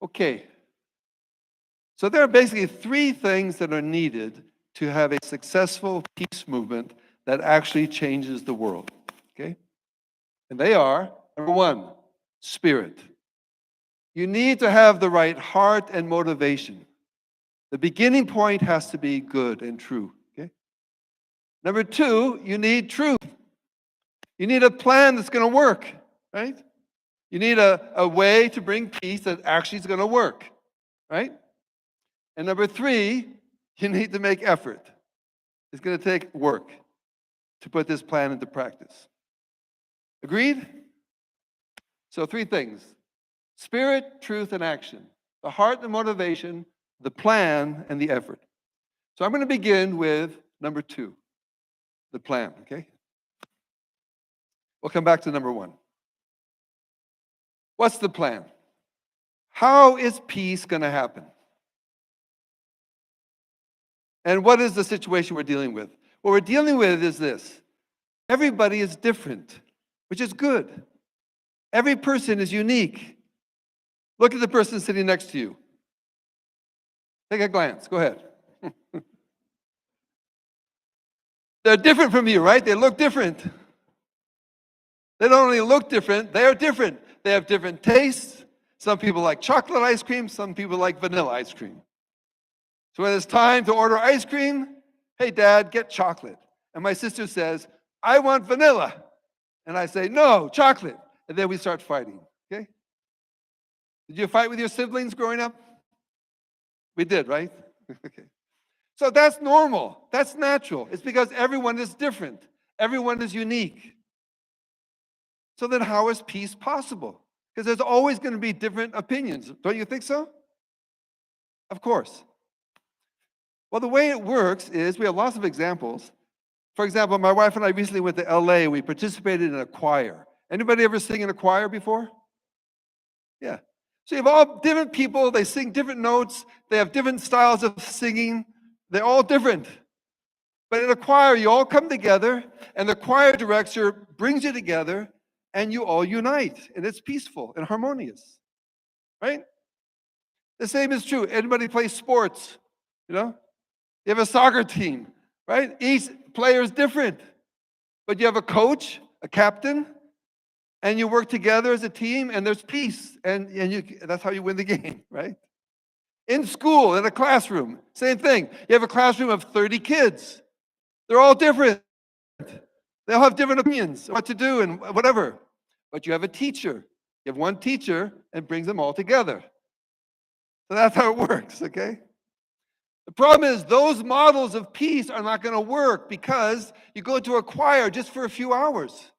[SPEAKER 1] Okay. So there are basically three things that are needed to have a successful peace movement that actually changes the world. Okay? And they are, number one, spirit. You need to have the right heart and motivation. The beginning point has to be good and true. Okay? Number two, you need truth. You need a plan that's going to work, right? You need a way to bring peace that actually is going to work, right? And number three, you need to make effort. It's going to take work to put this plan into practice. Agreed? So three things: spirit, truth, and action. The heart, the motivation, the plan, and the effort. So I'm going to begin with number two, the plan, okay? We'll come back to number one. What's the plan? How is peace going to happen? And what is the situation we're dealing with? What we're dealing with is this. Everybody is different, which is good. Every person is unique. Look at the person sitting next to you. Take a glance. Go ahead. They're different from you, right? They look different. They don't only look different, they are different. They have different tastes. Some people like chocolate ice cream, some people like vanilla ice cream. So when it's time to order ice cream, hey, Dad, get chocolate. And my sister says, I want vanilla. And I say, no, chocolate. And then we start fighting, okay? Did you fight with your siblings growing up? We did, right? Okay. So that's normal. That's natural. It's because everyone is different. Everyone is unique. So then how is peace possible? Because there's always going to be different opinions. Don't you think so? Of course. Well, the way it works is we have lots of examples. For example, my wife and I recently went to LA. We participated in a choir. Anybody ever sing in a choir before? Yeah. So you have all different people. They sing different notes. They have different styles of singing. They're all different. But in a choir, you all come together, and the choir director brings you together, and you all unite, and it's peaceful and harmonious, right? The same is true. Anybody plays sports, you have a soccer team, right? Each player is different, but you have a coach, a captain, and you work together as a team, and there's peace, and that's how you win the game, right? In school, in a classroom, same thing. You have a classroom of 30 kids. They're all different. They all have different opinions, what to do and whatever. But you have a teacher. You have one teacher and brings them all together. So that's how it works, okay? The problem is those models of peace are not going to work because you go to a choir just for a few hours.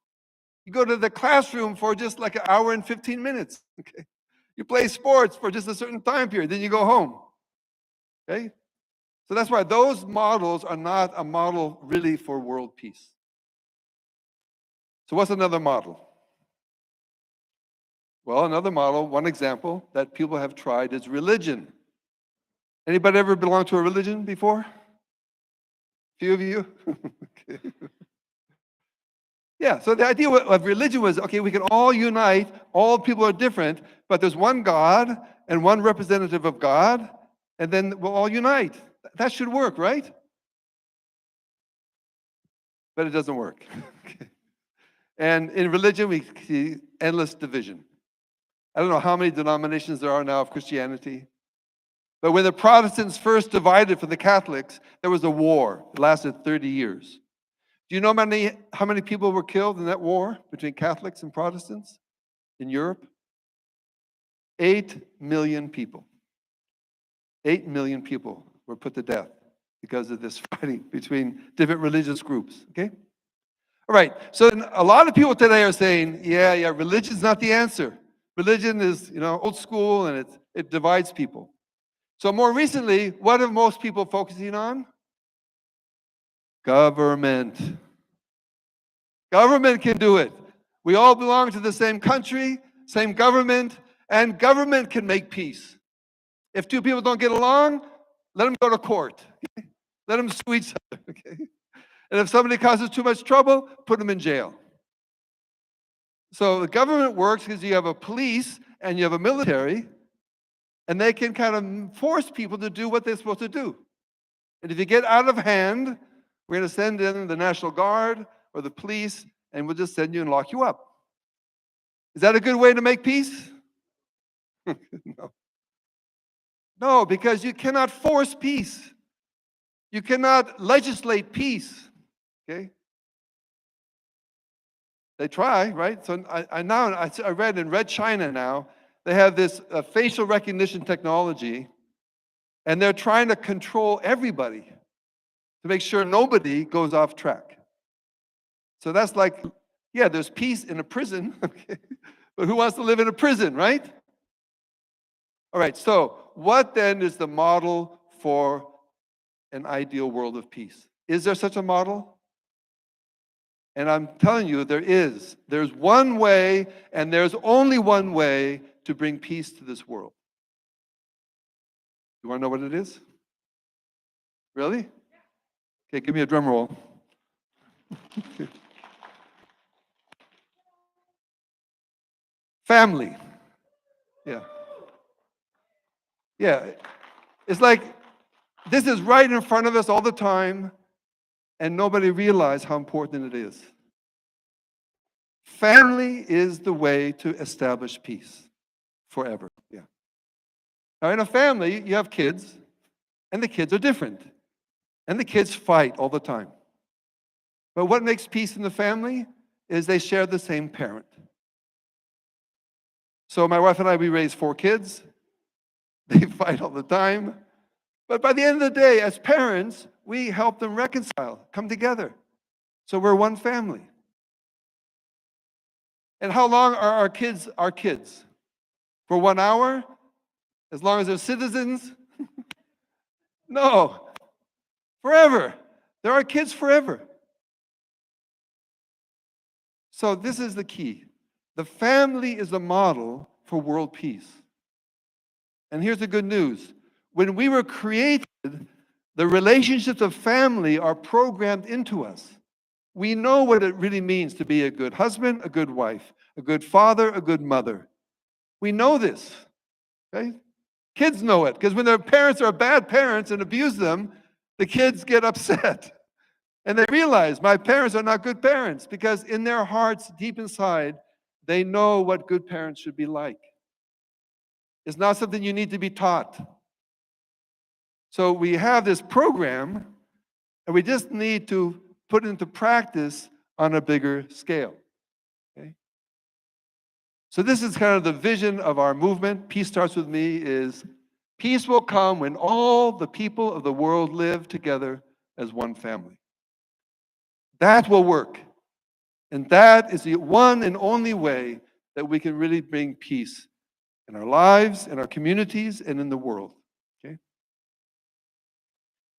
[SPEAKER 1] You go to the classroom for just like an hour and 15 minutes, okay? You play sports for just a certain time period, then you go home, okay? So that's why those models are not a model really for world peace. So what's another model? Well, another model, one example that people have tried is religion. Anybody ever belonged to a religion before? A few of you? Okay. Yeah, so the idea of religion was, okay, we can all unite, all people are different, but there's one God and one representative of God, and then we'll all unite. That should work, right? But it doesn't work. Okay. And in religion, we see endless division. I don't know how many denominations there are now of Christianity. But when the Protestants first divided from the Catholics, there was a war. It lasted 30 years. Do you know how many people were killed in that war between Catholics and Protestants in Europe? 8 million people. 8 million people were put to death because of this fighting between different religious groups, okay? All right, so a lot of people today are saying, yeah, religion's not the answer. Religion is, old school and it divides people. So more recently, what are most people focusing on? Government. Government can do it. We all belong to the same country, same government, and government can make peace. If two people don't get along, let them go to court. Okay? Let them sue each other. Okay? And if somebody causes too much trouble, put them in jail. So the government works because you have a police and you have a military, and they can kind of force people to do what they're supposed to do. And if you get out of hand, we're going to send in the National Guard or the police, and we'll just send you and lock you up. Is that a good way to make peace? No. No, because you cannot force peace. You cannot legislate peace. Okay? They try, right? So I read in Red China now, they have this facial recognition technology, and they're trying to control everybody to make sure nobody goes off track. So that's like, yeah, there's peace in a prison, okay? But who wants to live in a prison, right? All right, so what then is the model for an ideal world of peace? Is there such a model? And I'm telling you, there is. There's one way, and there's only one way to bring peace to this world. You want to know what it is? Really? Okay, give me a drum roll. Family. Yeah. Yeah. It's like this is right in front of us all the time, and nobody realizes how important it is. Family is the way to establish peace forever. Yeah. Now, in a family, you have kids, and the kids are different, and the kids fight all the time. But what makes peace in the family is they share the same parent. So my wife and I, we raised 4 kids. They fight all the time. But by the end of the day, as parents, we help them reconcile, come together. So we're one family. And how long are our kids our kids? For 1 hour? As long as they're citizens? No. Forever. They're our kids forever. So this is the key. The family is the model for world peace. And here's the good news. When we were created, the relationships of family are programmed into us. We know what it really means to be a good husband, a good wife, a good father, a good mother. We know this. Okay? Kids know it, because when their parents are bad parents and abuse them, the kids get upset. And they realize my parents are not good parents, because in their hearts, deep inside, they know what good parents should be like. It's not something you need to be taught. So we have this program, and we just need to put it into practice on a bigger scale. Okay? So this is kind of the vision of our movement. Peace Starts With Me is peace will come when all the people of the world live together as one family. That will work. And that is the one and only way that we can really bring peace in our lives, in our communities, and in the world. Okay?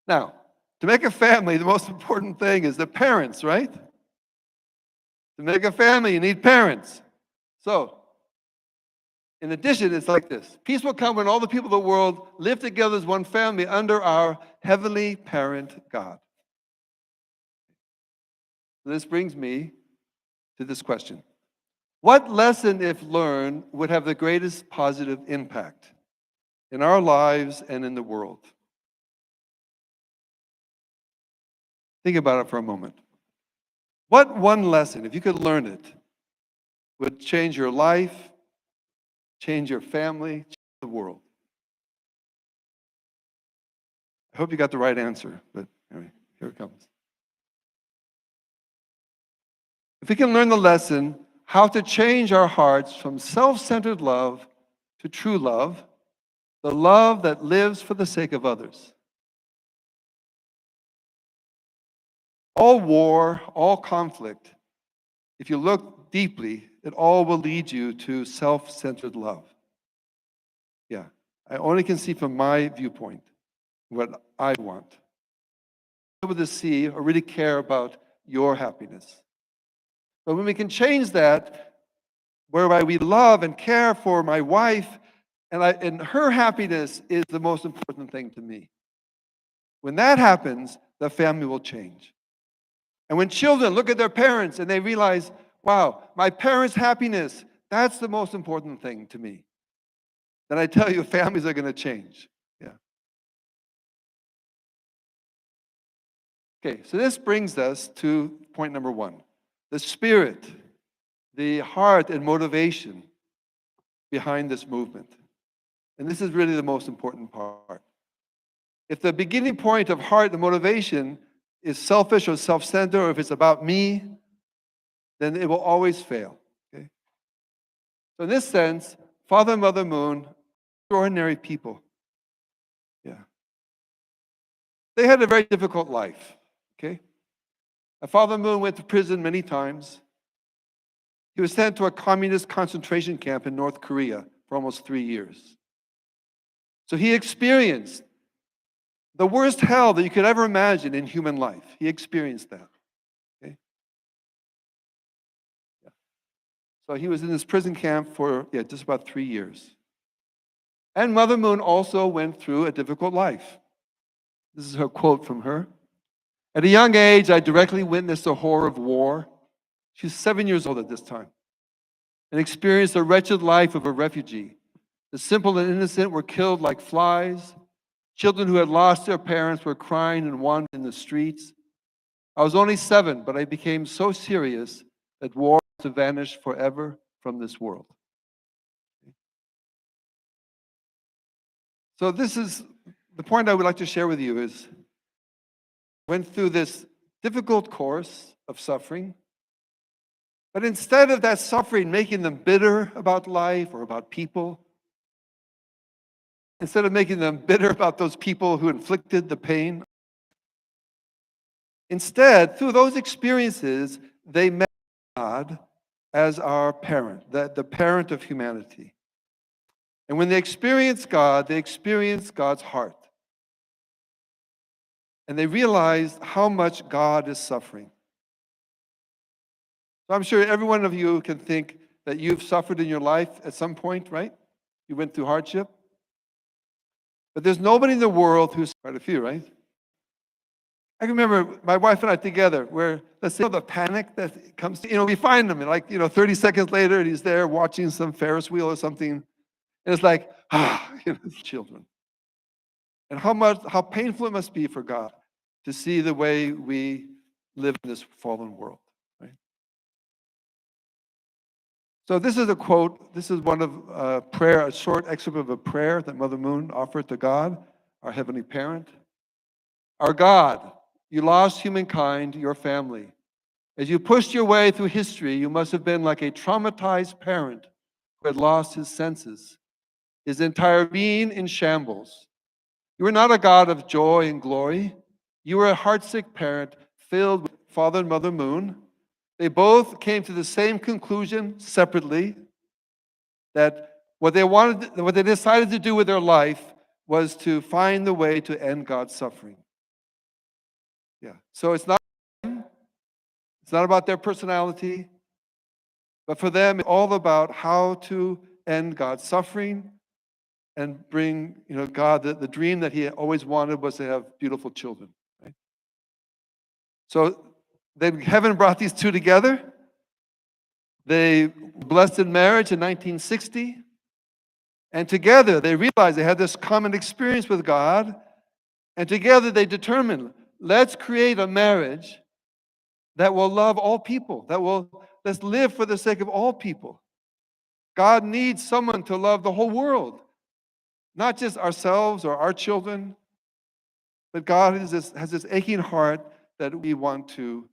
[SPEAKER 1] Now, to make a family, the most important thing is the parents, right? To make a family, you need parents. So, in addition, it's like this. Peace will come when all the people of the world live together as one family under our heavenly parent, God. This brings me to this question. What lesson, if learned, would have the greatest positive impact in our lives and in the world? Think about it for a moment. What one lesson, if you could learn it, would change your life, change your family, change the world? I hope you got the right answer, but anyway, here it comes. If we can learn the lesson, how to change our hearts from self-centered love to true love, the love that lives for the sake of others. All war, all conflict, if you look deeply, it all will lead you to self-centered love. Yeah, I only can see from my viewpoint what I want. I'm able to see or really care about your happiness. But when we can change that, whereby we love and care for my wife, and her happiness is the most important thing to me. When that happens, the family will change. And when children look at their parents and they realize, wow, my parents' happiness, that's the most important thing to me, then I tell you, families are going to change. Yeah. Okay, so this brings us to point number one. The spirit, the heart and motivation behind this movement. And this is really the most important part. If the beginning point of heart and motivation is selfish or self-centered, or if it's about me, then it will always fail. Okay? So in this sense, Father and Mother Moon, extraordinary people. Yeah. They had a very difficult life. Okay? Father Moon went to prison many times. He was sent to a communist concentration camp in North Korea for almost 3 years. So he experienced the worst hell that you could ever imagine in human life. He experienced that. Okay? Yeah. So he was in this prison camp for just about 3 years. And Mother Moon also went through a difficult life. This is her quote from her. At a young age, I directly witnessed the horror of war. She was 7 years old at this time and experienced the wretched life of a refugee. The simple and innocent were killed like flies. Children who had lost their parents were crying and wandering in the streets. I was only 7, but I became so serious that war was to vanish forever from this world. So this is the point I would like to share with you is went through this difficult course of suffering, but instead of that suffering making them bitter about life or about people, instead of making them bitter about those people who inflicted the pain. Instead, through those experiences, they met God as our parent, the parent of humanity. And when they experience God, they experience God's heart. And they realize how much God is suffering. So I'm sure every one of you can think that you've suffered in your life at some point, right? You went through hardship. But there's nobody in the world who's quite a few, right? I can remember my wife and I together, where, let's say, the panic that comes, we find him, and 30 seconds later, and he's there watching some Ferris wheel or something. And it's like, children. And how painful it must be for God to see the way we live in this fallen world, right? So this is a quote. This is one of a short excerpt of a prayer that Mother Moon offered to God, our Heavenly Parent. Our God, you lost humankind, your family. As you pushed your way through history, you must have been like a traumatized parent who had lost his senses, his entire being in shambles. You were not a God of joy and glory. You were a heartsick parent filled with Father and Mother Moon. They both came to the same conclusion separately, that what they decided to do with their life was to find the way to end God's suffering. Yeah. So it's not about their personality, but for them, it's all about how to end God's suffering and bring, God, the dream that he always wanted was to have beautiful children. Right? So then heaven brought these two together. They blessed in marriage in 1960. And together they realized they had this common experience with God. And together they determined, let's create a marriage that will love all people, let's live for the sake of all people. God needs someone to love the whole world, not just ourselves or our children, but God has this aching heart that we want to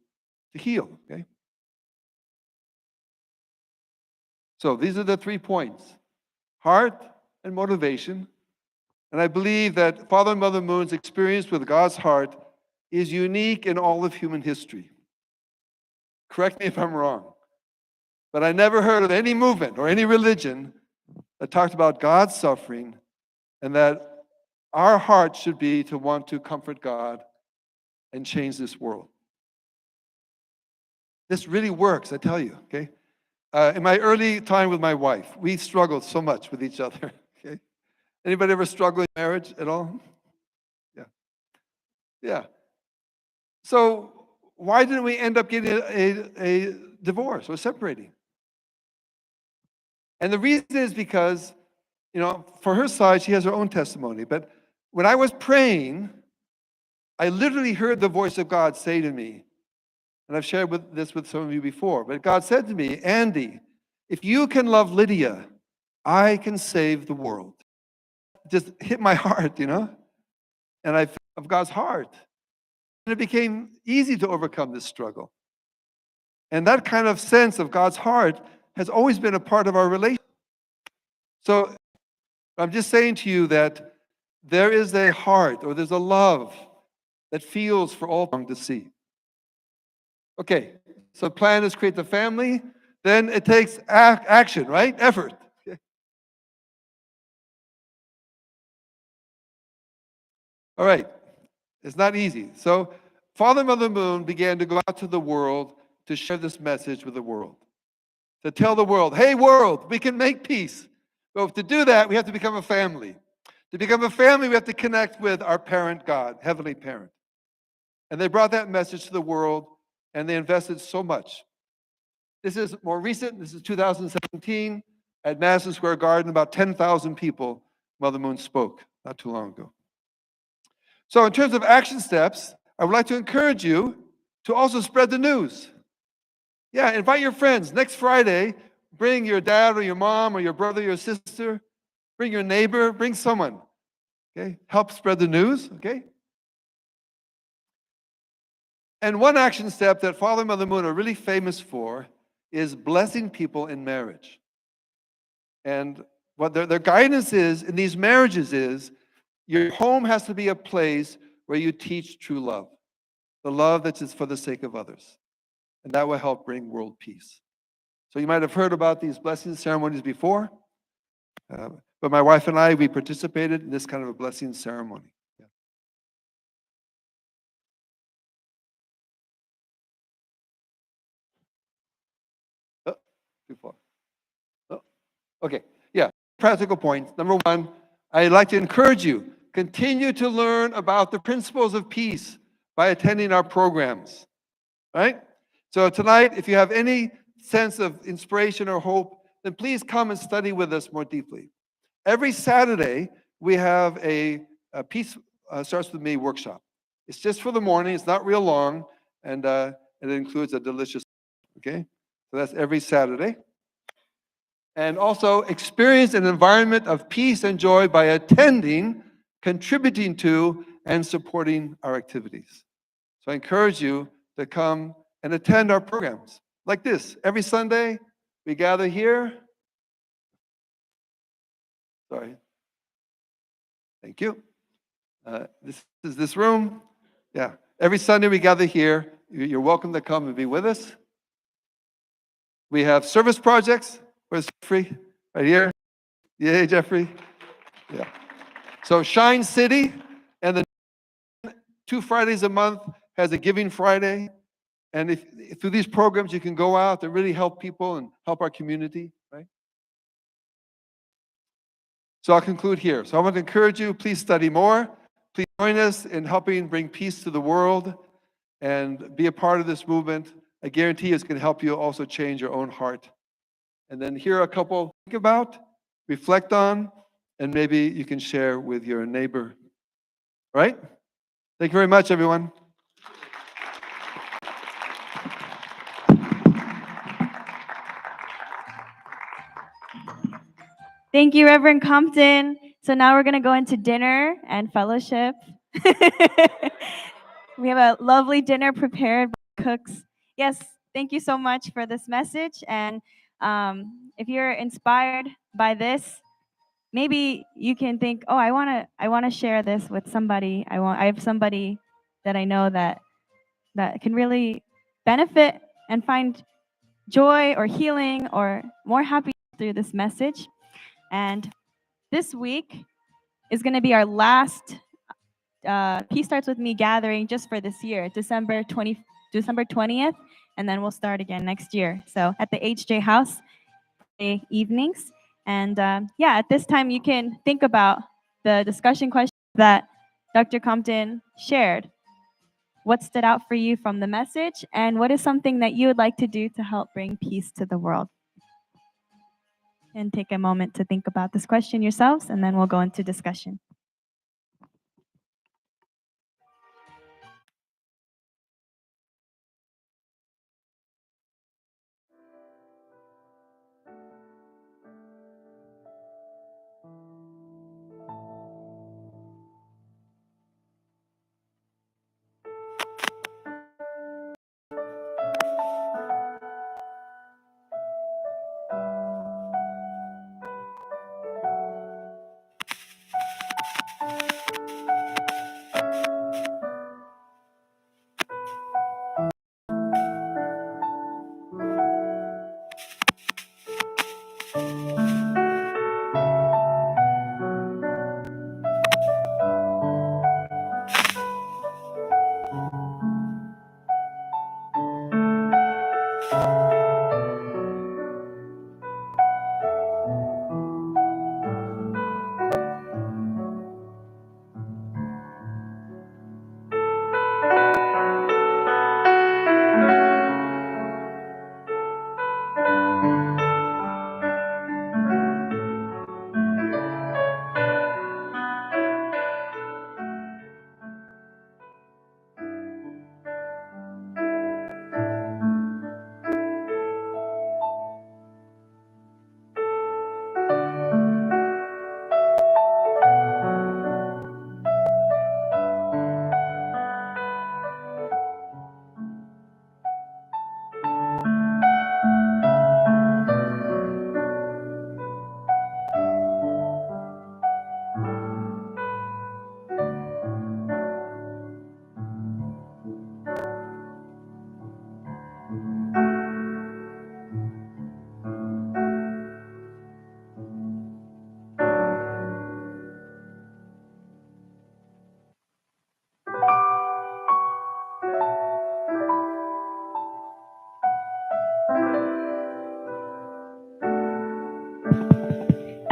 [SPEAKER 1] heal, okay? So these are the 3 points: heart and motivation. And I believe that Father and Mother Moon's experience with God's heart is unique in all of human history. Correct me if I'm wrong, but I never heard of any movement or any religion that talked about God's suffering and that our heart should be to want to comfort God and change this world. This really works, I tell you, okay? In my early time with my wife, we struggled so much with each other, okay? Anybody ever struggle in marriage at all? Yeah. So why didn't we end up getting a divorce or separating? And the reason is because, for her side, she has her own testimony. But when I was praying, I literally heard the voice of God say to me, and I've shared this with some of you before, but God said to me, Andy, if you can love Lydia, I can save the world. It just hit my heart, and I felt of God's heart. And it became easy to overcome this struggle. And that kind of sense of God's heart has always been a part of our relationship. So I'm just saying to you that there is a heart or there's a love that feels for all to see. Okay, so the plan is create the family, then it takes action, right? Effort. Okay. All right, it's not easy. So Father and Mother Moon began to go out to the world to share this message with the world. To tell the world, hey world, we can make peace. But to do that, we have to become a family. To become a family, we have to connect with our parent God, Heavenly Parent. And they brought that message to the world, and they invested so much. This is more recent. This is 2017. At Madison Square Garden, about 10,000 people, Mother Moon spoke not too long ago. So in terms of action steps, I would like to encourage you to also spread the news. Yeah, invite your friends. Next Friday, bring your dad or your mom or your brother or your sister. Bring your neighbor. Bring someone. Okay, help spread the news. Okay. And one action step that Father and Mother Moon are really famous for is blessing people in marriage. And what their guidance is in these marriages is your home has to be a place where you teach true love, the love that is for the sake of others. And that will help bring world peace. So you might have heard about these blessing ceremonies before, but my wife and I, we participated in this kind of a blessing ceremony. Yeah. Oh, too far. Oh, okay, yeah, practical points. Number one, I'd like to encourage you, continue to learn about the principles of peace by attending our programs, right? So tonight, if you have any sense of inspiration or hope, then please come and study with us more deeply. Every Saturday, we have a Peace Starts With Me workshop. It's just for the morning. It's not real long, and it includes a delicious, okay? So that's every Saturday. And also experience an environment of peace and joy by attending, contributing to, and supporting our activities. So I encourage you to come and attend our programs like this. Every Sunday, we gather here. Sorry. Thank you. This is this room. Yeah. Every Sunday we gather here. You're welcome to come and be with us. We have service projects. Where's Jeffrey? Right here. Yay, Jeffrey. Yeah. So Shine City and the 2 Fridays a month has a Giving Friday. And if through these programs you can go out and really help people and help our community, right? So I'll conclude here. So I want to encourage you, please study more. Please join us in helping bring peace to the world and be a part of this movement. I guarantee it's going to help you also change your own heart. And then here are a couple to think about, reflect on, and maybe you can share with your neighbor. All right? Thank you very much, everyone.
[SPEAKER 2] Thank you, Reverend Compton. So now we're going to go into dinner and fellowship. We have a lovely dinner prepared by cooks. Yes, thank you so much for this message. And if you're inspired by this, maybe you can think, oh, I want to share this with somebody. I have somebody that I know that can really benefit and find joy or healing or more happiness through this message. And this week is going to be our last Peace Starts With Me gathering just for this year, December 20th, and then we'll start again next year. So at the HJ House evenings. And yeah, at this time you can think about the discussion questions that Dr. Compton shared. What stood out for you from the message, and what is something that you would like to do to help bring peace to the world? And take a moment to think about this question yourselves, and then we'll go into discussion.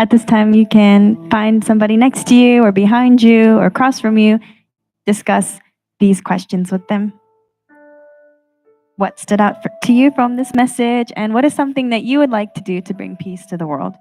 [SPEAKER 2] at this time, you can find somebody next to you or behind you or across from you. Discuss these questions with them. What stood out to you from this message, and what is something that you would like to do to bring peace to the world?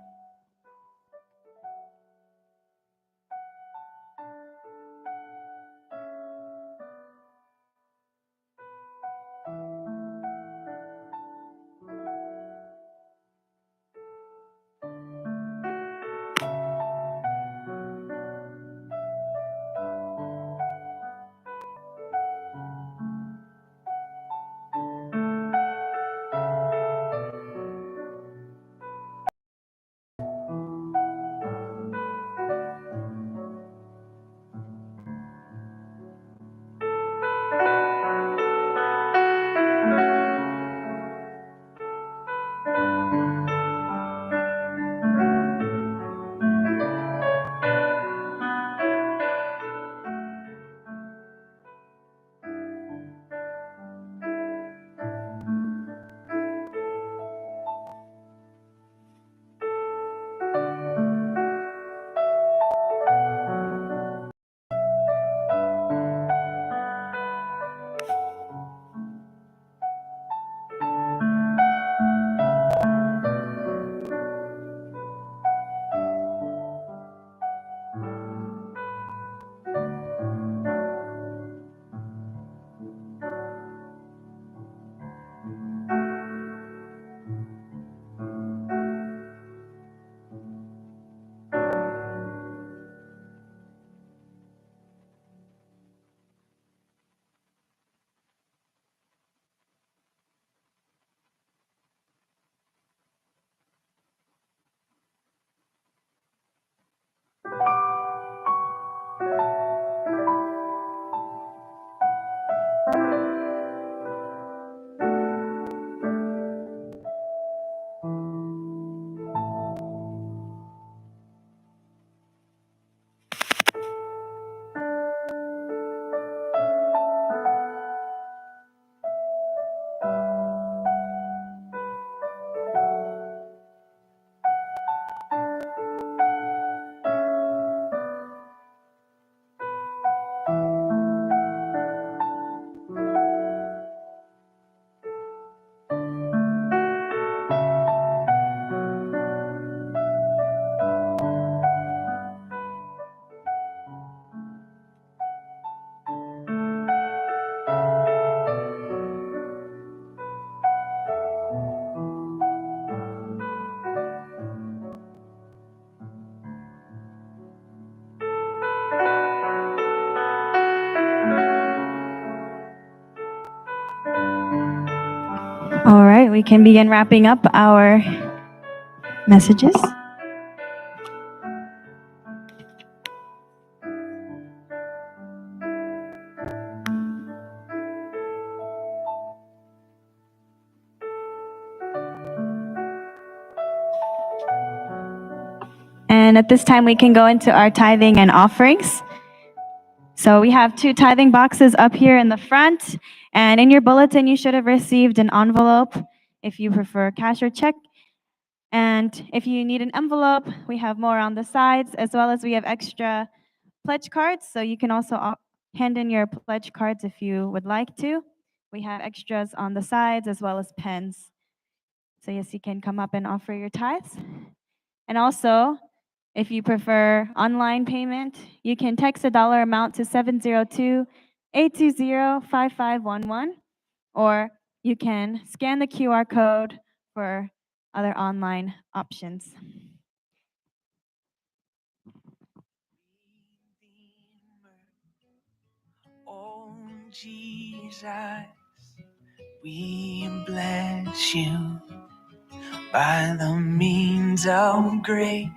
[SPEAKER 2] All right, we can begin wrapping up our messages. And at this time, we can go into our tithing and offerings. So we have 2 tithing boxes up here in the front. And in your bulletin, you should have received an envelope if you prefer cash or check. And if you need an envelope, we have more on the sides, as well as we have extra pledge cards. So you can also hand in your pledge cards if you would like to. We have extras on the sides as well as pens. So yes, you can come up and offer your tithes. And also, if you prefer online payment, you can text a dollar amount to 702-820-5511, or you can scan the QR code for other online options.
[SPEAKER 5] Oh, Jesus, we bless you by the means of grace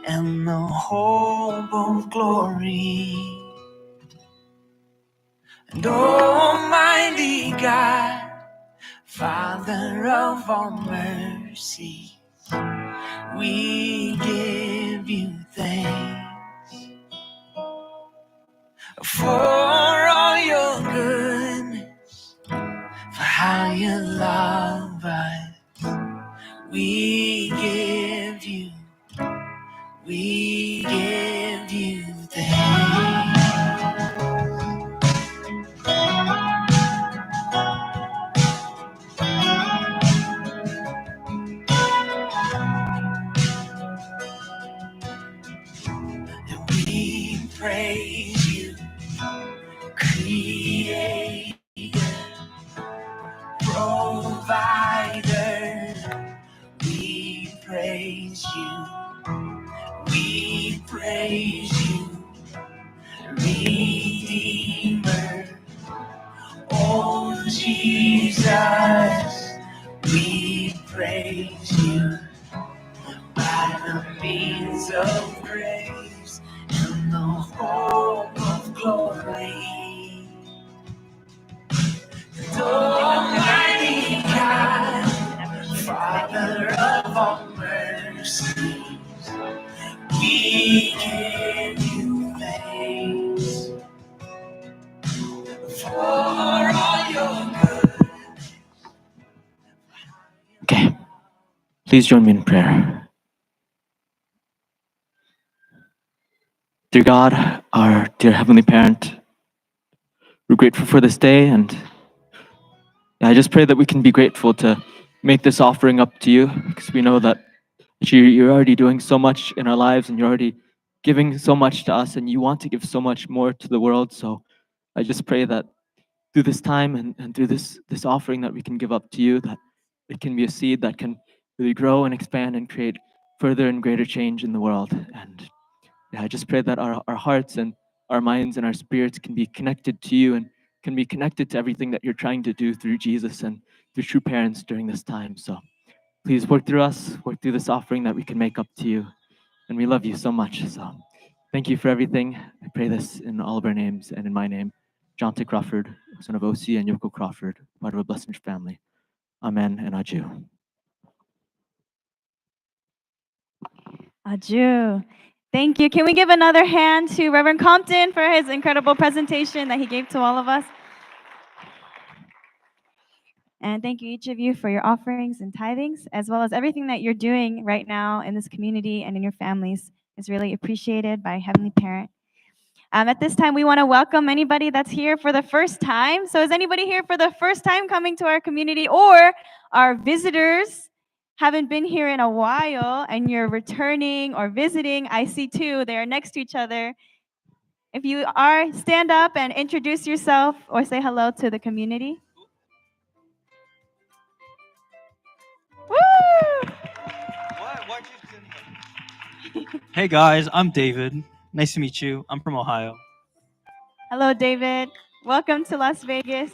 [SPEAKER 5] and the hope of glory. And Almighty God, Father of all mercy, we give you thanks for all your goodness, for how you love us. We give you praise you. We praise you, Redeemer. Oh, Jesus, we praise you by the means of grace and the hope of glory. Almighty God, Father of all mercies, we give you thanks for all your good. Okay, please join me in prayer. Dear God, our dear Heavenly Parent, we're grateful for this day, and I just pray that we can be grateful to make this offering up to you, because we know that you're already doing so much in our lives, and you're already giving so much to us, and you want to give so much more to the world. So I just pray that through this time and through this offering that we can give up to you, that it can be a seed that can really grow and expand and create further and greater change in the world. And I just pray that our hearts and our minds and our spirits can be connected to you and can be connected to everything that you're trying to do through Jesus and through true parents during this time. So please work through us, work through this offering that we can make up to you. And we love you so much. So thank you for everything. I pray this in all of our names and in my name, John T. Crawford, son of O.C. and Yoko Crawford, part of a blessed family. Amen and adieu.
[SPEAKER 2] Adieu. Thank you. Can we give another hand to Reverend Compton for his incredible presentation that he gave to all of us? And thank you, each of you, for your offerings and tithings, as well as everything that you're doing right now in this community and in your families is really appreciated by Heavenly Parent. At this time, we want to welcome anybody that's here for the first time. So is anybody here for the first time coming to our community, or our visitors haven't been here in a while and you're returning or visiting? I see two. They are next to each other. If you are, stand up and introduce yourself or say hello to the community. Woo!
[SPEAKER 6] Hey guys, I'm David. Nice to meet you. I'm from Ohio.
[SPEAKER 2] Hello, David. Welcome to Las Vegas.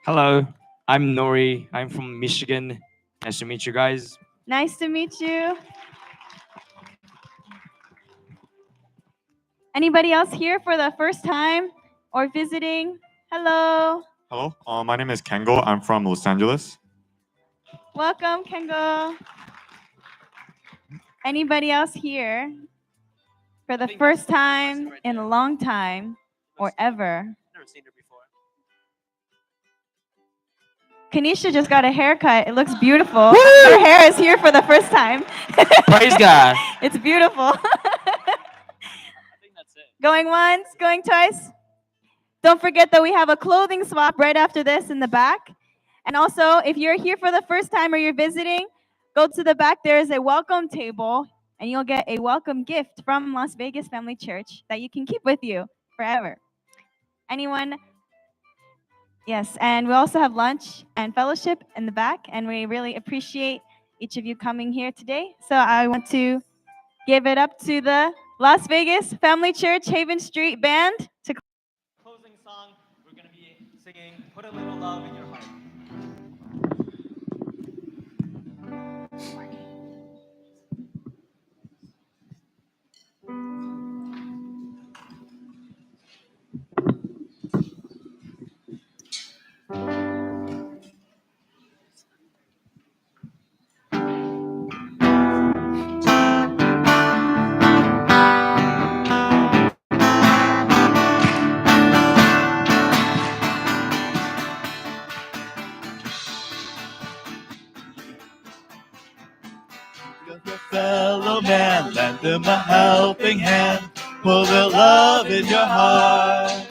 [SPEAKER 7] Hello, I'm Nori. I'm from Michigan. Nice to meet you guys.
[SPEAKER 2] Nice to meet you. Anybody else here for the first time or visiting? Hello.
[SPEAKER 8] Hello, my name is Kengo. I'm from Los Angeles.
[SPEAKER 2] Welcome, Kengo. Anybody else here for the first time in a long time or ever?
[SPEAKER 6] Never seen her before.
[SPEAKER 2] Kanisha just got a haircut. It looks beautiful. Her hair is here for the first time.
[SPEAKER 7] Praise God.
[SPEAKER 2] It's beautiful.
[SPEAKER 6] I think that's it.
[SPEAKER 2] Going once, going twice. Don't forget that we have a clothing swap right after this in the back. And also, if you're here for the first time or you're visiting, go to the back. There is a welcome table, and you'll get a welcome gift from Las Vegas Family Church that you can keep with you forever. Anyone? Yes, and we also have lunch and fellowship in the back, and we really appreciate each of you coming here today. So I want to give it up to the Las Vegas Family Church Haven Street Band to
[SPEAKER 6] Closing song, we're going to be singing Put a Little Love in Your Heart.
[SPEAKER 3] Fellow man, lend them a helping hand. Put a love in your heart.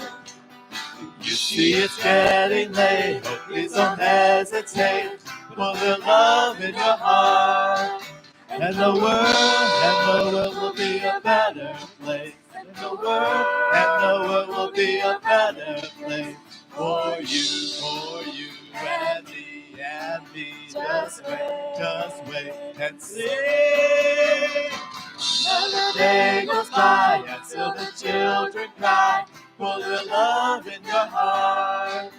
[SPEAKER 3] You see it's getting late, but please don't hesitate. Put a love in your heart. And the world will be a better place. And the world will be a better place for you and me and me. just wait and see. Another day goes by and still the children cry for the love in your heart.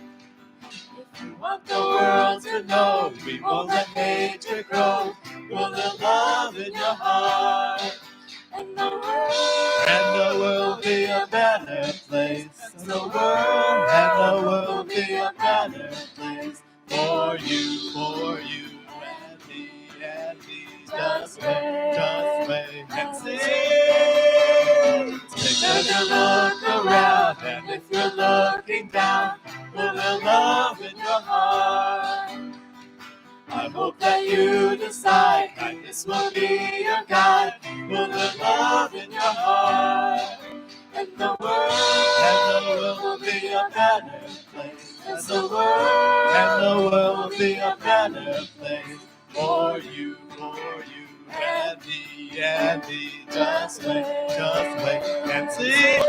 [SPEAKER 3] If you want the world to know, we won't let hatred grow for the love in your heart. And the world will be a better place. And the world will be a better place for you and me and me. Just wait and see. Take a look around, and if you're looking down, for the love in your heart. I hope that you decide that this will be your guide for the love in your heart. And the world will be a better place. And the world will be a better place for you and me. Just wait and see.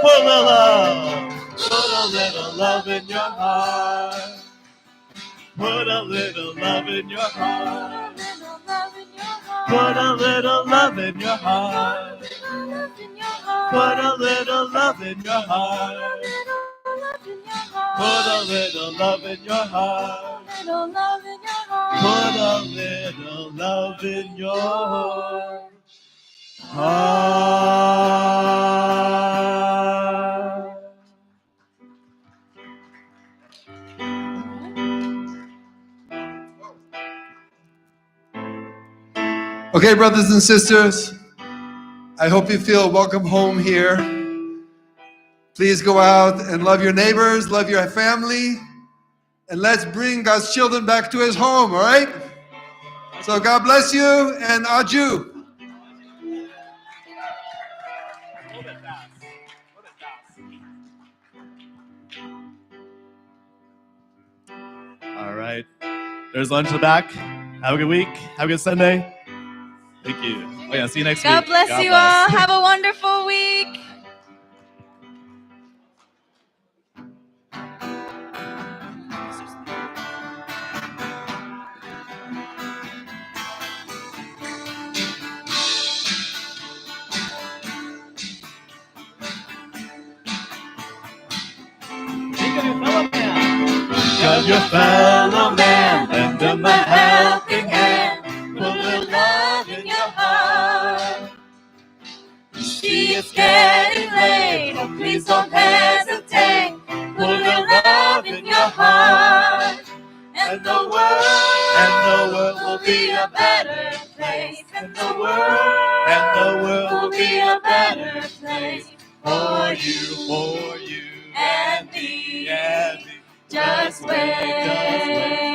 [SPEAKER 3] Put a little love in your heart. Put a little love in your heart. Put a little love in your heart. Put a little love in your heart. Put a little love in your heart. Put a little love in your heart.
[SPEAKER 1] Okay, brothers and sisters, I hope you feel welcome home here. Please go out and love your neighbors, love your family, and let's bring God's children back to his home, all right? So God bless you and adieu.
[SPEAKER 3] All right. There's lunch in the back. Have a good week. Have a good Sunday. Thank you. Oh yeah, see you next
[SPEAKER 2] God
[SPEAKER 3] week.
[SPEAKER 2] bless you all. Have a wonderful week.
[SPEAKER 3] Of your fellow man, lend them a helping hand, put a little love in your heart. You see it's getting late, oh please don't hesitate, put a little love in your heart. And the world will be a better place, and the world will be a better place for you and me. Just wait.